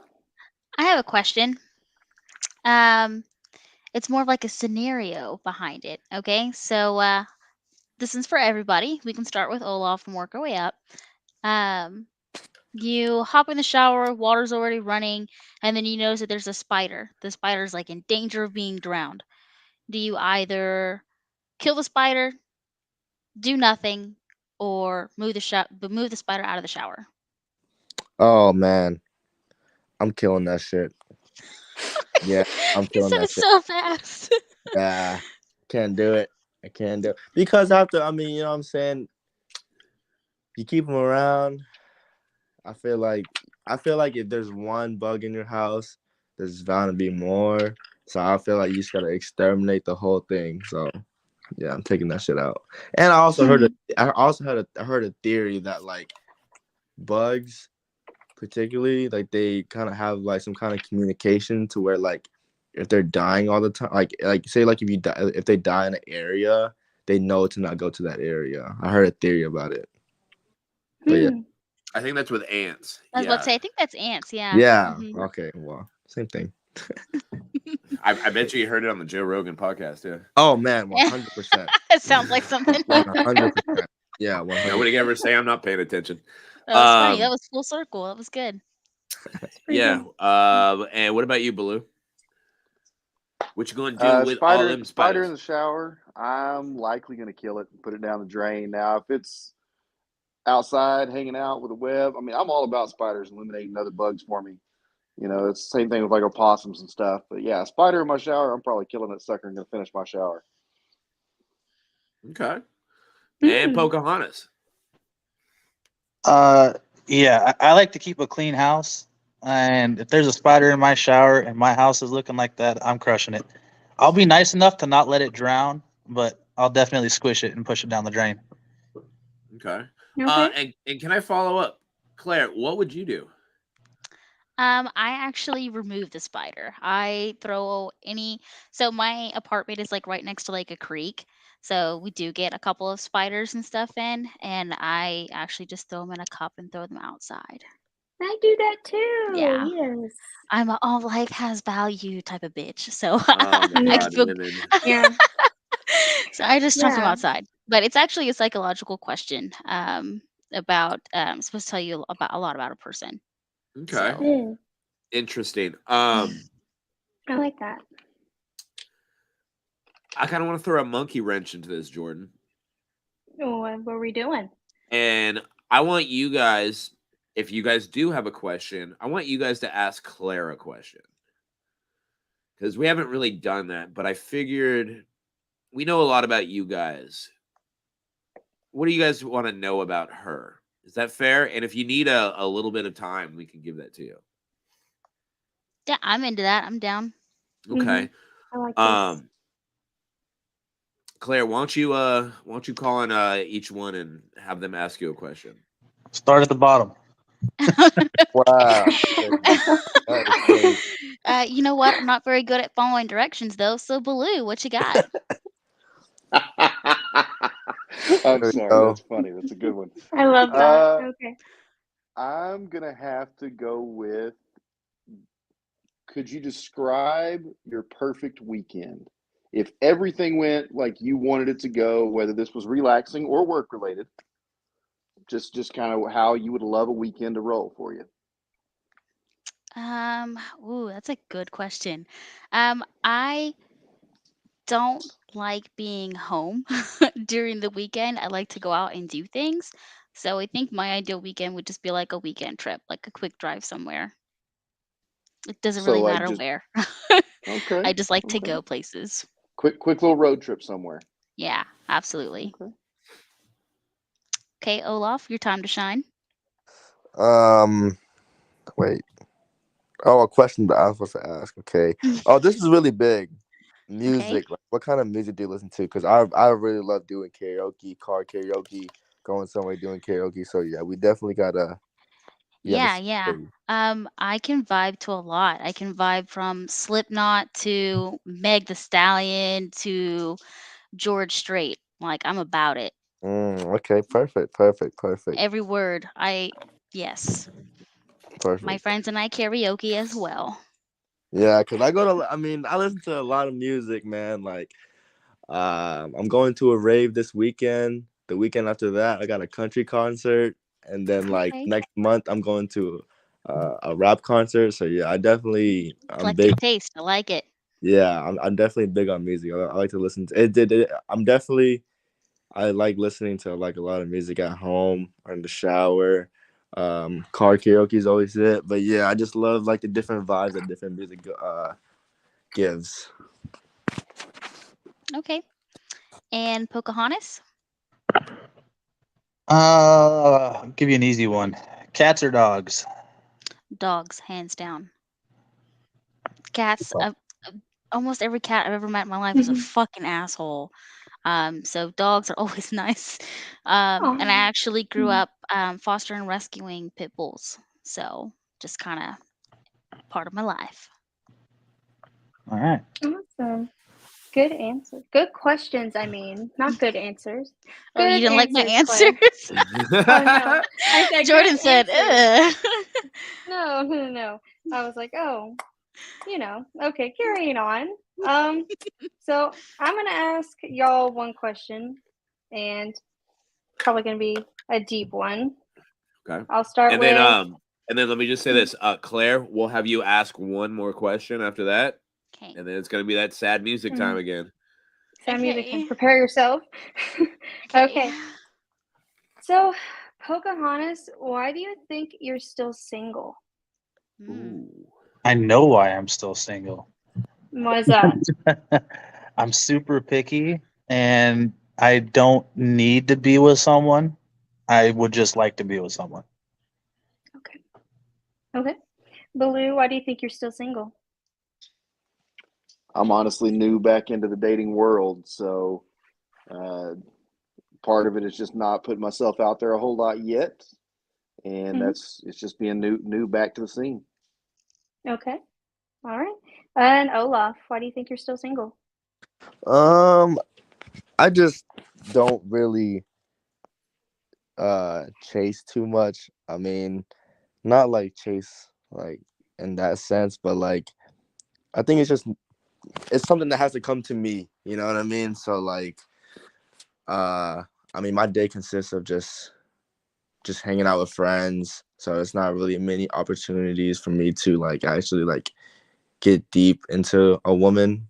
I have a question. It's more of like a scenario behind it. Okay, so this is for everybody. We can start with Olaf and work our way up. You hop in the shower, water's already running, and then you notice that there's a spider. The spider's like in danger of being drowned. Do you either kill the spider, do nothing, or move the spider out of the shower? Oh man, I'm killing that shit. Yeah, I'm You killing said that it shit. so fast. Yeah, can't do it. I can't do it because after. I mean, you know what I'm saying. You keep them around. I feel like if there's one bug in your house, there's bound to be more. So I feel like you just gotta exterminate the whole thing. So yeah, I'm taking that shit out. And I heard a theory that like bugs, particularly, like they kind of have like some kind of communication to where like if they're dying all the time, like say like if they die in an area, they know to not go to that area. I heard a theory about it. But yeah. I think that's with ants. I was about to say, I think that's ants. Yeah. Yeah. Mhm. Okay. Well, same thing. I bet you heard it on the Joe Rogan podcast. Yeah. Oh man, 100%. It sounds like something. 100%. Yeah, 100. Nobody can ever say I'm not paying attention. That was funny. That was full circle. That was good. Yeah. And what about you, Baloo? What you gonna do with all them spider in spiders? the shower. I'm likely gonna kill it and put it down the drain. Now, if it's outside hanging out with a web, I mean, I'm all about spiders eliminating other bugs for me. You know, it's the same thing with like opossums and stuff. But yeah, spider in my shower, I'm probably killing that sucker and gonna finish my shower. Okay. And Pocahontas. Yeah, I like to keep a clean house, and if there's a spider in my shower and my house is looking like that, I'm crushing it. I'll be nice enough to not let it drown, but I'll definitely squish it and push it down the drain. Okay. Okay. And can I follow up, Claire? What would you do? I actually remove the spider. I throw any. So my apartment is like right next to like a creek. So we do get a couple of spiders and stuff in, and I actually just throw them in a cup and throw them outside. I do that too. Yeah. Yes. I'm a all life has value type of bitch. So Oh my Yeah. God, feel. women. Yeah. So I just chuck them Yeah. outside. But it's actually a psychological question. About it's supposed to tell you about a lot about a person. Okay. So Yeah. Interesting. I like that. I kind of want to throw a monkey wrench into this, Jordan. What were we doing? And I want you guys, if you guys do have a question, I want you guys to ask Claire a question. Because we haven't really done that, but I figured we know a lot about you guys. What do you guys want to know about her? Is that fair? And if you need a little bit of time, we can give that to you. yeah, I'm into that. I'm down. Okay. I like this. Claire, why don't you call on each one and have them ask you a question? Start at the bottom. Wow. That is crazy. You know what? I'm not very good at following directions though. So Baloo, what you got? I'm There we sorry. go. That's funny. That's a good one. I love that. Okay. I'm gonna have to go with. Could you describe your perfect weekend? If everything went like you wanted it to go, whether this was relaxing or work related, just kind of how you would love a weekend to roll for you. Ooh, that's a good question. I don't like being home during the weekend. I like to go out and do things. So I think my ideal weekend would just be like a weekend trip, like a quick drive somewhere. It doesn't So really like matter just where. okay, I just like to okay. go places. Quick little road trip somewhere. Yeah, absolutely. Okay. Okay, Olaf, your time to shine. Wait. Oh, a question that I was supposed to ask. Okay. Oh, this is really big. Music. Like, what kind of music do you listen to? Because I really love doing karaoke, car karaoke, going somewhere doing karaoke. So yeah, we definitely gotta. Yeah. I can vibe to a lot. I can vibe from Slipknot to Meg the Stallion to George Strait. Like I'm about it. Okay. Perfect. Every word. Yes. My Perfect. friends and I karaoke as well. Yeah, because I listen to a lot of music, man. Like, I'm going to a rave this weekend. The weekend after that, I got a country concert, and then like Okay. next month, I'm going to a rap concert. So yeah, I'm Eclectic big. taste. I like it. Yeah, I'm definitely big on music. I like to listen to it. I like listening to like a lot of music at home or in the shower. Car karaoke is always it. But yeah, I just love like the different vibes that different music gives. Okay. And Pocahontas? I'll give you an easy one. Cats or dogs? Dogs, hands down. Cats. Almost every cat I've ever met in my life is a fucking asshole. So dogs are always nice. And I actually grew up fostering and rescuing pit bulls. So just kind of part of my life. All right. Awesome. Good answers. Good questions. I mean, not good answers. Oh, you Good didn't like my Claire. answers? Oh no. I said Jordan good said, answers. ugh. No. I was like, oh, okay, carrying on. So I'm gonna ask y'all one question, and probably gonna be a deep one. Okay. I'll start And with. then let me just say this, Claire, we'll have you ask one more question after that, Okay. and then it's gonna be that sad music time again. Sad music time. Okay. Prepare yourself. Okay. So, Pocahontas, why do you think you're still single? I know why I'm still single. Why is that? I'm super picky and I don't need to be with someone. I would just like to be with someone. Okay. Baloo, why do you think you're still single? I'm honestly new back into the dating world, so part of it is just not putting myself out there a whole lot yet, and it's just being new back to the scene. Okay. All right. And Olaf, why do you think you're still single? I just don't really chase too much. I mean, not like chase like in that sense, but like I think it's something that has to come to me, you know what I mean? So like I mean my day consists of just hanging out with friends, so it's not really many opportunities for me to like actually like get deep into a woman.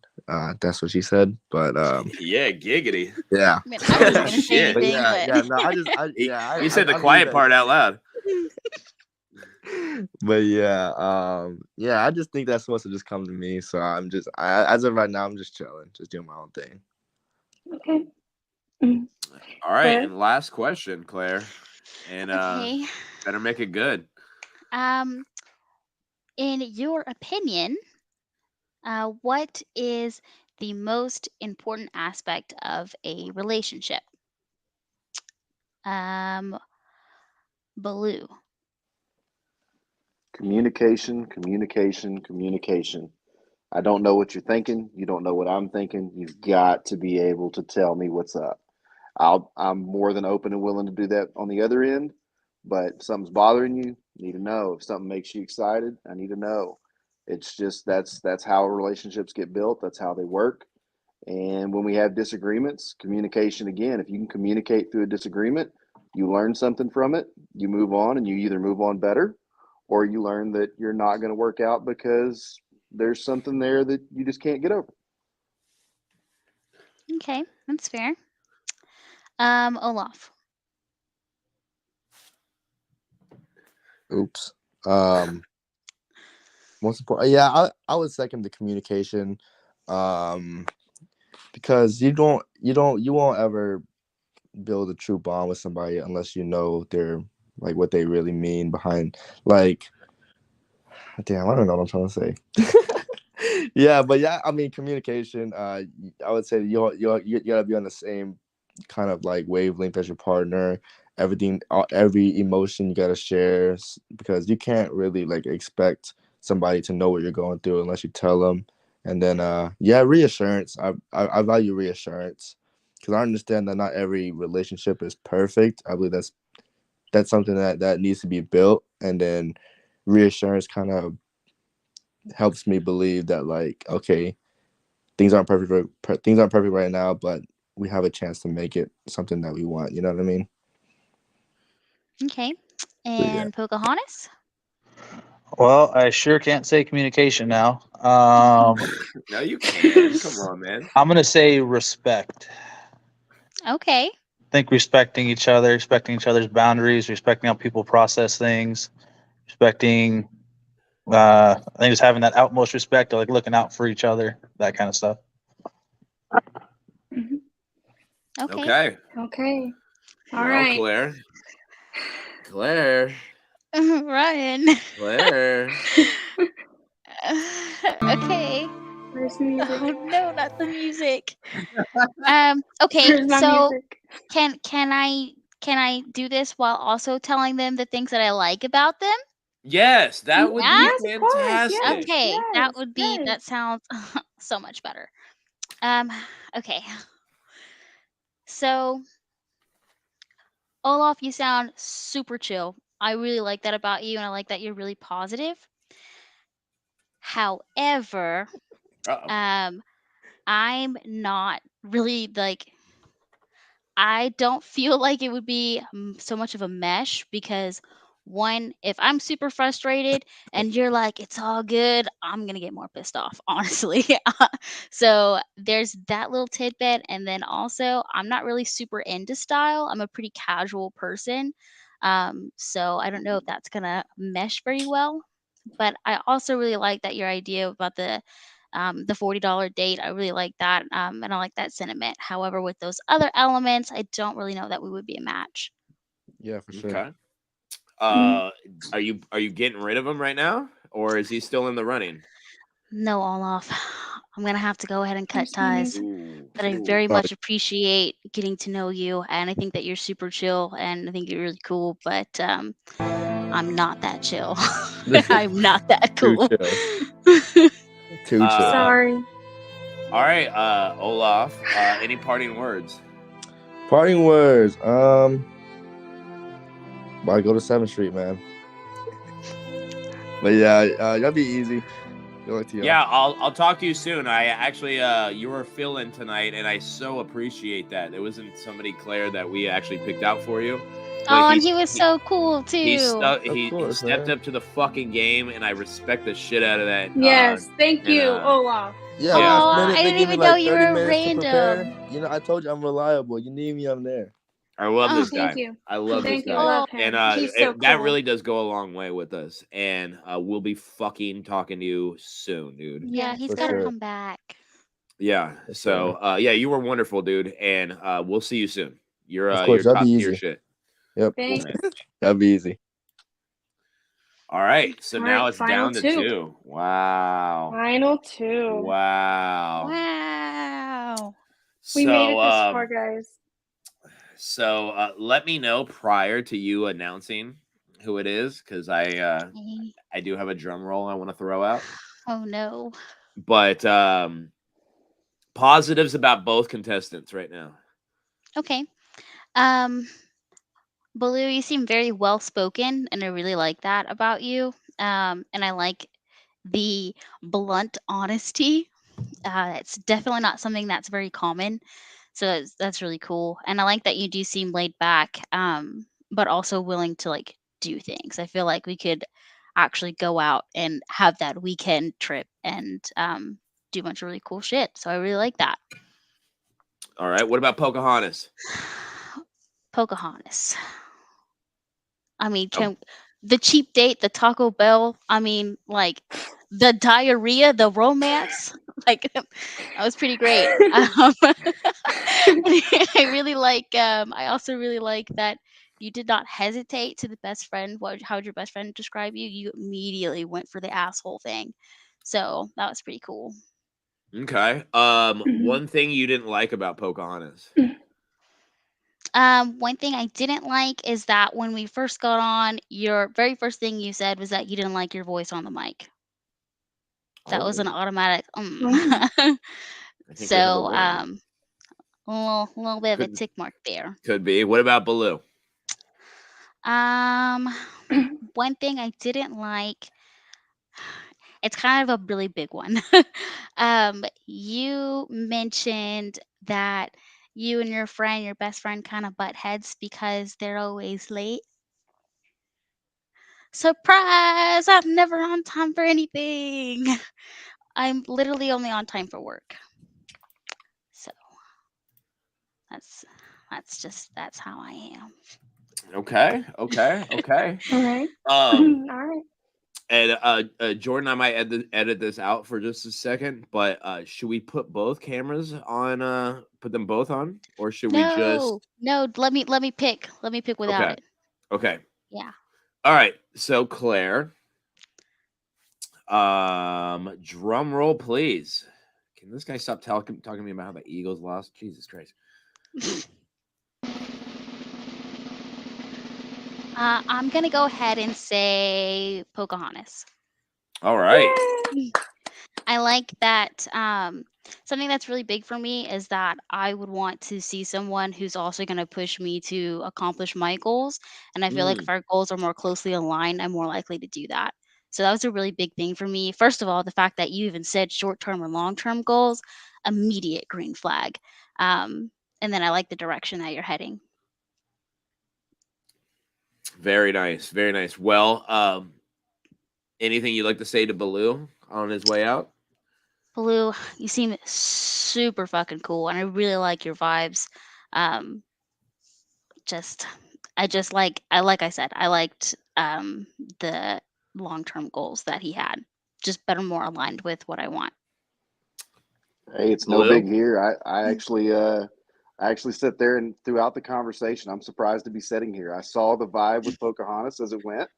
That's what she said, but yeah, giggity. Yeah. I mean, I wasn't gonna say anything, He said the quiet part out loud. But yeah, I just think that's supposed to just come to me. So as of right now, I'm just chilling, just doing my own thing. Okay. All right, Claire? And last question, Claire, and okay. Better make it good. In your opinion, what is the most important aspect of a relationship? Baloo. Communication, communication, communication. I don't know what you're thinking. You don't know what I'm thinking. You've got to be able to tell me what's up. I'm more than open and willing to do that on the other end. But if something's bothering you, need to know. If something makes you excited, I need to know. It's just that's how relationships get built. That's how they work. And when we have disagreements, communication again. If you can communicate through a disagreement, you learn something from it. You move on, and you either move on better, or you learn that you're not going to work out because there's something there that you just can't get over. Okay, that's fair. Olaf. Oops. Most important, yeah, I would second the communication, because you won't ever build a true bond with somebody unless you know they're like what they really mean behind, like, damn, I don't know what I'm trying to say. Yeah, but yeah, I mean, communication. I would say you gotta be on the same kind of like wavelength as your partner. Everything, every emotion you gotta share, because you can't really like expect somebody to know what you're going through unless you tell them. And then, yeah, reassurance. I value reassurance because I understand that not every relationship is perfect. I believe that's something that needs to be built, and then reassurance kind of helps me believe that, like, okay, things aren't perfect right now, but we have a chance to make it something that we want. You know what I mean? Okay. yeah. And Pocahontas? Well, I sure can't say communication now. No, you can. Come on, man. I'm gonna say respect. Okay. I think respecting each other, respecting each other's boundaries, respecting how people process things, respecting. I think it's having that utmost respect, like looking out for each other, that kind of stuff. Okay. Okay. Okay. All Well, right. Claire. Ryan. Claire. Okay. Where's the music? Oh no, not the music. Okay, Where's my so music? can I do this while also telling them the things that I like about them? Yes, that would be Yes, of course. fantastic. Yes. Okay, that Yes. would be Yes. that sounds so much better. Okay. So, Olaf, you sound super chill. I really like that about you, and I like that you're really positive. However, Uh-oh. I'm not really like I don't feel like it would be so much of a mesh because one, if I'm super frustrated and you're like, it's all good, I'm going to get more pissed off, honestly. So there's that little tidbit. And then also, I'm not really super into style. I'm a pretty casual person. So I don't know if that's going to mesh very well. But I also really like that your idea about the $40 date. I really like that, and I like that sentiment. However, with those other elements, I don't really know that we would be a match. Yeah, for sure. Okay. Are you getting rid of him right now, or is he still in the running? No, Olaf. I'm gonna have to go ahead and cut Where's my ties. music? Ooh, But I ooh. very much appreciate getting to know you, and I think that you're super chill, and I think you're really cool. But I'm not that chill. I'm not that Too cool. chill. Too chill. Sorry. All right, Olaf. Any parting words? Parting words. Gotta go to 7th Street, man. But yeah, that'll be easy. Good luck to y'all. Yeah, I'll talk to you soon. I actually you were filling tonight, and I so appreciate that. It wasn't somebody, Claire, that we actually picked out for you. But Oh, and he was so cool too. He course, stepped man. up to the fucking game, and I respect the shit out of that. Yes. Thank and, you, Olaf. Yeah, Oh, last minute, I they didn't give me even know like you 30 were minutes to prepare. random. You know, I told you I'm reliable. You need me, I'm there. I love Oh, this guy. Thank you. I love Thank this you. guy. Love him. And He's so cool. that really does go a long way with us. And we'll be fucking talking to you soon, dude. Yeah, Yes, he's For got to sure. come back. Yeah. So yeah, you were wonderful, dude. And we'll see you soon. You're Of course, you're that'd top be tier easy. shit. Yep, Cool, Thanks. man. that'd be easy. All right. So All now right, it's final down to two. 2. Wow. Final two. Wow. Wow. We made it So, this far, guys. let me know prior to you announcing who it is, because I do have a drum roll I want to throw out. Oh no. But positives about both contestants right now. Okay. Baloo, you seem very well spoken, and I really like that about you. And I like the blunt honesty. It's definitely not something that's very common, so that's really cool. And I like that you do seem laid back, but also willing to like do things. I feel like we could actually go out and have that weekend trip and do a bunch of really cool shit. So I really like that. All right. What about Pocahontas? Pocahontas. I mean, Oh. the cheap date, the Taco Bell, I mean, like the diarrhea, the romance, like that was pretty great. I really like. I also really like that you did not hesitate to the best friend. How would your best friend describe you? You immediately went for the asshole thing. So that was pretty cool. Okay. One thing you didn't like about Pocahontas. One thing I didn't like is that when we first got on, your very first thing you said was that you didn't like your voice on the mic. That was an Oh, automatic. I think we have a So, win. a little bit of a Could tick mark there. could be. What about Baloo? One thing I didn't like, it's kind of a really big one. You mentioned that you and your best friend, kind of butt heads because they're always late. Surprise! I'm never on time for anything. I'm literally only on time for work. So that's that's how I am. Okay. All right. Um, All right. and Jordan, I might edit this out for just a second, but should we put both cameras on? Put them both on, or should we just? No. Let me pick. Let me pick without Okay. it. Okay. Yeah. All right. So Claire, drum roll, please. Can this guy stop talking to me about how the Eagles lost? Jesus Christ. I'm gonna go ahead and say Pocahontas. All right. Yay! I like that. Something that's really big for me is that I would want to see someone who's also going to push me to accomplish my goals. And I feel like Mm, if our goals are more closely aligned, I'm more likely to do that. So that was a really big thing for me. First of all, the fact that you even said short term or long term goals, immediate green flag. And then I like the direction that you're heading. very nice. Very nice. Well, anything you'd like to say to Baloo on his way out? Blue, you seem super fucking cool, and I really like your vibes. Um, just like I said, I liked the long-term goals that he had, just better, more aligned with what I want. Hey, it's no Baloo? big here. I actually sit there and throughout the conversation, I'm surprised to be sitting here. I saw the vibe with Pocahontas as it went.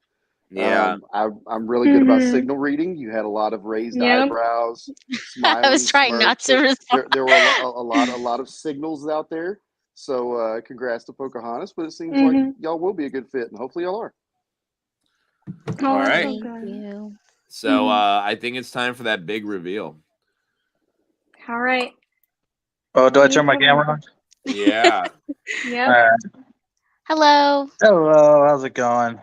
Yeah. I'm really good about Mhm. signal reading. You had a lot of raised Yep. eyebrows, I smiling was trying not smirks. to respond. There were a lot of signals out there. So congrats to Pocahontas, but it seems like Mhm. y'all will be a good fit, and hopefully y'all are. Oh, All that's right. so Thank good. you. So Mhm. I think it's time for that big reveal. All right. Oh, do I turn Please my come camera on. on? Yeah. Yep. All right. Hello. Hello, how's it going? I'm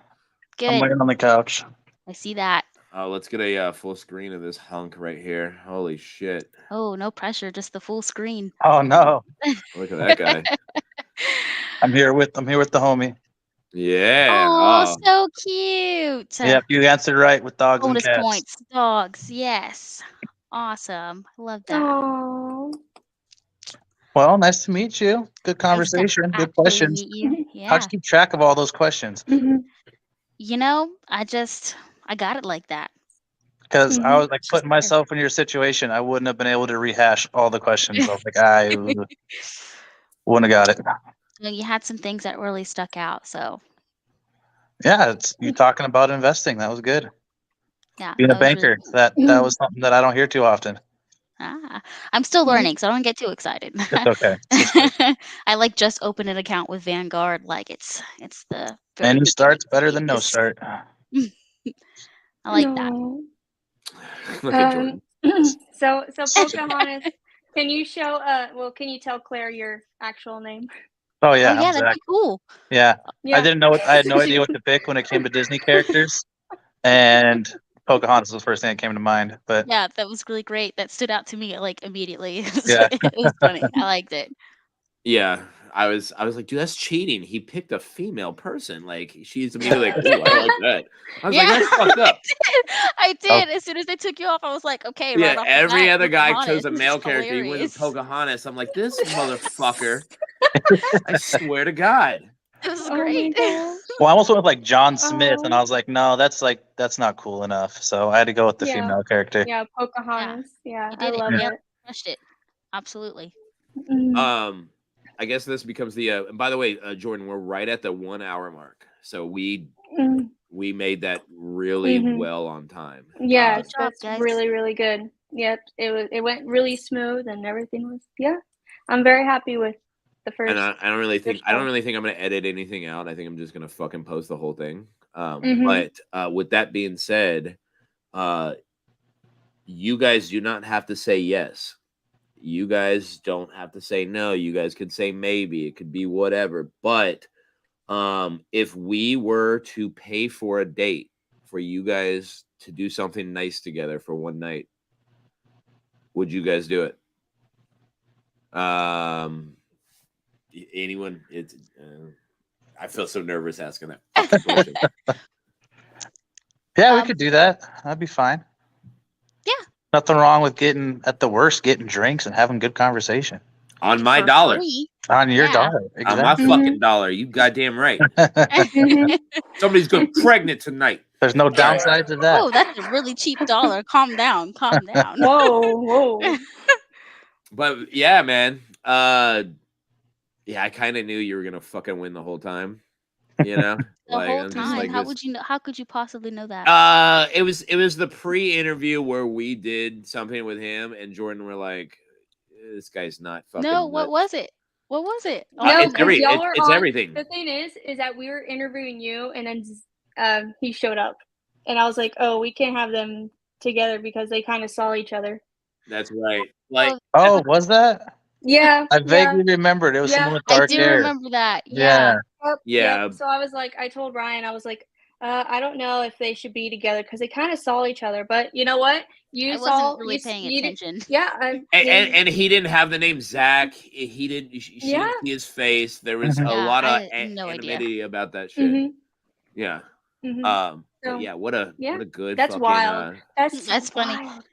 Good. laying on the couch. I see that. Let's get a full screen of this hunk right here. Holy shit. Oh, no pressure, just the full screen. Oh no, Look at that guy. I'm here with the homie. Yeah. Oh, Oh, so cute. Yep, you answered right with dogs and Bonus cats. points. Dogs. Yes. Awesome. I love that. Oh. Well, nice to meet you. Good Nice to conversation. Good actually questions. meet you. How'd Yeah. you keep track of all those questions? Mhm. You know, I got it like that. Because I Mhm. was like It's just putting there. myself in your situation. I wouldn't have been able to rehash all the questions. I was like, I wouldn't have got it. You had some things that really stuck out. So Yeah, it's you talking about investing. That was good. yeah, Being a that was really banker. cool. That was something that I don't hear too often. I'm still Mhm. learning, so I don't get too excited. It's okay. It's okay. I like just opened an account with Vanguard, like it's the very Any beginning start's better than no stages. start. I like that. No. Look at Jordan. So Pocahontas, can you show can you tell Claire your actual name? Oh Oh yeah, yeah, I'm that'd Zach. be cool. Yeah. Yeah. I didn't know. I had no idea what to pick when it came to Disney characters, and Pocahontas was the first thing that came to mind. But Yeah, that was really great. That stood out to me like immediately. Yeah. It was funny. I liked it. Yeah, I was like, dude, that's cheating. He picked a female person. Like, she's immediately like, ooh, I like that. I was like, that's fucked up. I did. As soon as they took you off, I was like, okay. Yeah, right off the every bat, other guy Pocahontas. chose a This male is character. He went with hilarious. Pocahontas. I'm like, this motherfucker. I swear to God. It was Oh my great. gosh. well, I almost went with like John Smith, and Oh. I was like, no, that's not cool enough. So I had to go with the Yeah. female character. Yeah, Pocahontas. Yeah, You I did it. love Yep. it. Crushed it. Absolutely. Mm. I guess this becomes the. And by the way, Jordan, we're right at the 1 hour mark, so we Mm. made that really Mhm. well on time. Yes, job, that's guys. really, really good. Yep, it went really smooth and everything was I'm very happy with the first. And I don't really think show. I'm gonna edit anything out. I think I'm just gonna fucking post the whole thing. Mhm. But with that being said, you guys do not have to say yes. You guys don't have to say no. You guys could say maybe. It could be whatever. But if we were to pay for a date for you guys to do something nice together for one night, would you guys do it? Anyone? It's. I feel so nervous asking that fucking question. Yeah, we Um, could do that. That'd be fine. Yeah. Nothing wrong with getting drinks and having good conversation On my For dollar. free. on your Yeah. dollar. On my Exactly. fucking dollar. You goddamn right. Somebody's going pregnant tonight. There's no downside to that. Oh, that's a really cheap dollar. Calm down. Calm down. Whoa. But yeah, man. Yeah, I kind of knew you were gonna fucking win the whole time. You know, The whole I'm just time. like How this- would you know? How could you possibly know that? It was the pre-interview where we did something with him and Jordan were like, this guy's not fucking. No. What lit." was it? What was it? No, it's 'cause y'all were it's on- everything. The thing is that we were interviewing you, and then he showed up, and I was like, "Oh, we can't have them together because they kind of saw each other." That's right. Like, Oh, was that? Yeah, I vaguely remembered. It was Yeah. someone with I dark do hair. remember that. Yeah. Yep, Yeah. yep. So I was like, I told Ryan, I was like, I don't know if they should be together because they kind of saw each other. But you know what? You I saw. wasn't really paying attention. Yeah, and he didn't have the name Zach. He didn't. She Yeah. didn't see his face. There was a Mhm. Yeah, lot I of had no idea. anonymity about that shit. Mhm, Yeah. mhm. But So, yeah, what a good. that's fucking, wild. That's That's funny. wild.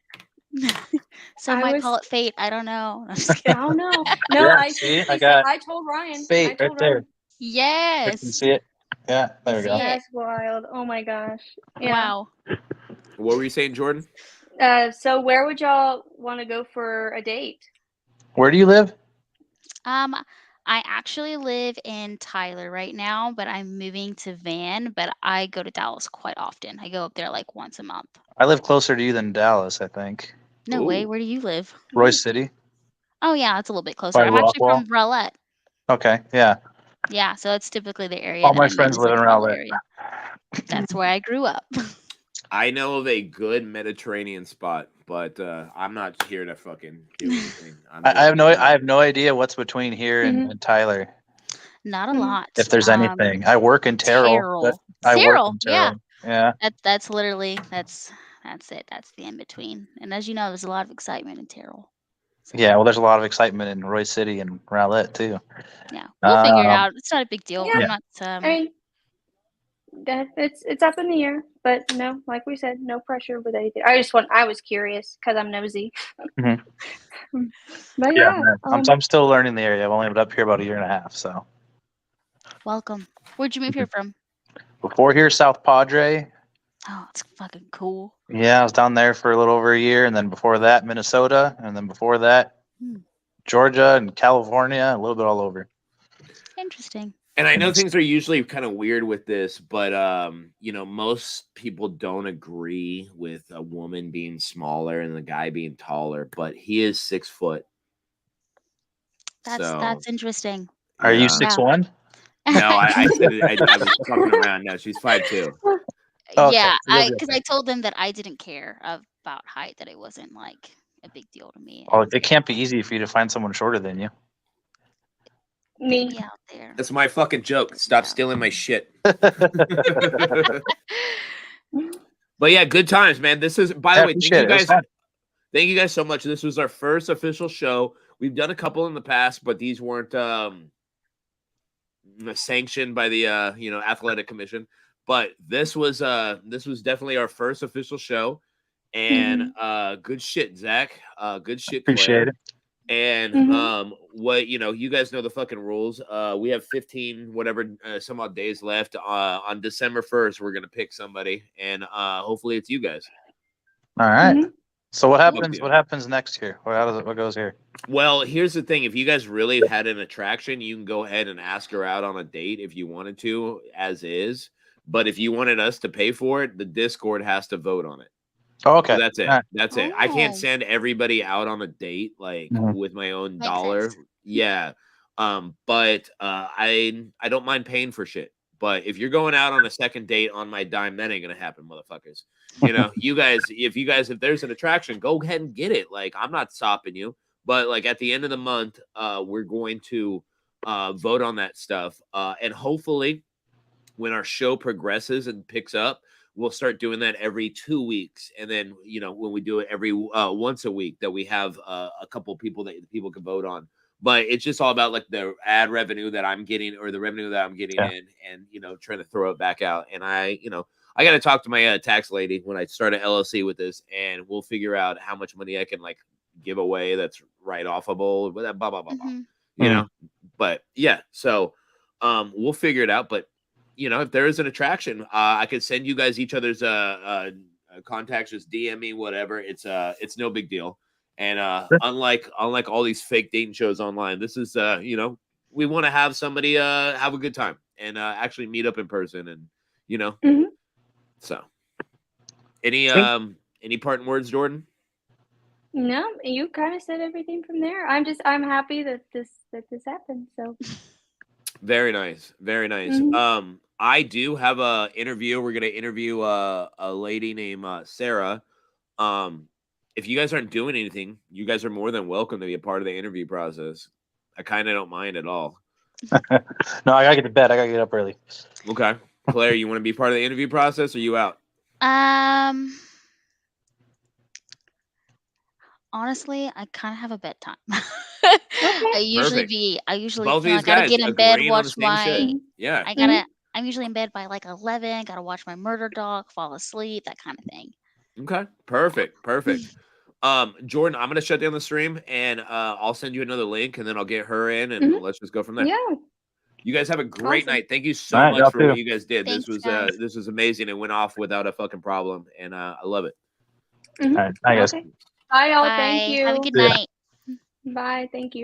Some I might was- call it fate. I don't know. I'm just I kidding. don't know. No, Yeah, I see, seriously I got I told Ryan. fate I told right there. Ryan. I can Yes. see it. Yeah, there we go. See it. That's wild. Oh my gosh. Yeah. Wow. What were you saying, Jordan? So where would y'all want to go for a date? Where do you live? I actually live in Tyler right now, but I'm moving to Van, but I go to Dallas quite often. I go up there like once a month. I live closer to you than Dallas, I think. No way. Ooh. Where do you live? Royce City. Oh yeah, it's a little bit closer. By I'm actually Rockwall? from Rowlett. Okay, yeah. Yeah, so it's typically the area. All that my I'm in friends is live the in Tyler Rowlett. area. That's where I grew up. I know of a good Mediterranean spot, but I'm not here to fucking do anything. I have no idea what's between here and Tyler. Not a Mhm. lot. If there's anything. I work in Terrell. but I work Terrell, in yeah. Terrell. Yeah. That's literally that's it. That's the in between. And as you know, there's a lot of excitement in Terrell. Yeah, well, there's a lot of excitement in Royce City and Rowlett too. Yeah, we'll figure it Um, out. It's not a big deal. Yeah. I'm not. I mean, that it's up in the air, but no, like we said, no pressure with anything. I was curious because I'm nosy. Mhm. But Yeah, yeah, man. I'm still learning the area. I've only lived up here about a year and a half. So welcome. Where'd you move here from? before here, South Padre. Oh, it's fucking cool. Yeah, I was down there for a little over a year, and then before that, Minnesota, and then before that, Hmm. Georgia and California, a little bit all over. Interesting. And I know And- things are usually kind of weird with this, but you know, most people don't agree with a woman being smaller and the guy being taller, but he is 6 foot. So That's interesting. Are you yeah. 6'1"? No, I said it, I was fucking around. No, she's 5'2". Okay, Yeah, so you'll be because okay. I told them that I didn't care about height, that it wasn't like a big deal to me. Oh, it can't be easy for you to find someone shorter than you. Me. Be out there. That's my fucking joke. Stop Yeah. stealing my shit. But yeah, good times, man. This is, by I the way, thank appreciate you it. It was guys. fun. Thank you guys so much. This was our first official show. We've done a couple in the past, but these weren't sanctioned by the you know, athletic commission. But this was definitely our first official show. And good shit, Zach. Good shit, Claire. Appreciate it. And what, you know, you guys know the fucking rules. We have 15 whatever some odd days left. On December 1st, we're gonna pick somebody, and hopefully it's you guys. All right. So what Love happens? you. What happens next year? Or how does it? What goes here? Well, here's the thing. If you guys really had an attraction, you can go ahead and ask her out on a date if you wanted to, as is. But if you wanted us to pay for it, the Discord has to vote on it. Oh, okay. So that's it. All right. That's it. I can't Oh. send everybody out on a date like Mhm. with my own Makes dollar. sense. Yeah. But I don't mind paying for shit. But if you're going out on a second date on my dime, that ain't gonna happen, motherfuckers. You know, you guys, if there's an attraction, go ahead and get it. Like, I'm not stopping you. But like at the end of the month, we're going to vote on that stuff. And hopefully when our show progresses and picks up, we'll start doing that every 2 weeks. And then, you know, when we do it every once a week, that we have a couple people that people can vote on. But it's just all about like the ad revenue that I'm getting, or the revenue that I'm getting Yeah. in, and, you know, trying to throw it back out. And I got to talk to my tax lady when I start an LLC with this, and we'll figure out how much money I can like give away that's write-offable, blah, blah, blah, blah, blah. Mhm. You know, but yeah, so we'll figure it out. But you know, if there is an attraction, I could send you guys each other's contacts. Just DM me, whatever. It's no big deal. And Sure. unlike all these fake dating shows online, this is you know, we want to have somebody have a good time and actually meet up in person, and you know. So any parting words, Jordan? No, you kind of said everything from there. I'm happy that this happened. So Very nice. Very nice. I do have a interview. We're gonna interview a lady named Sarah. If you guys aren't doing anything, you guys are more than welcome to be a part of the interview process. I kind of don't mind at all. No, I gotta get to bed. I gotta get up early. Okay. Claire, you want to be part of the interview process, or you out? Honestly, I kind of have a bedtime. Okay. I usually Perfect. Both you of know, I these gotta guys get in bed, agreeing on the watch same shit. my. Yeah. I'm usually in bed by like 11. Gotta watch my murder dog, fall asleep, that kind of thing. Okay. Perfect. Jordan, I'm gonna shut down the stream, and I'll send you another link, and then I'll get her in, and let's just go from there. yeah, You guys have a great Awesome. night. Thank you so All right, much y'all for too. what you guys did. Thanks, this guys. was amazing. It went off without a fucking problem, and I love it. All right. Bye, guys. okay. Bye, y'all. Bye. Thank you. Have a good See ya. night. Bye. Thank you.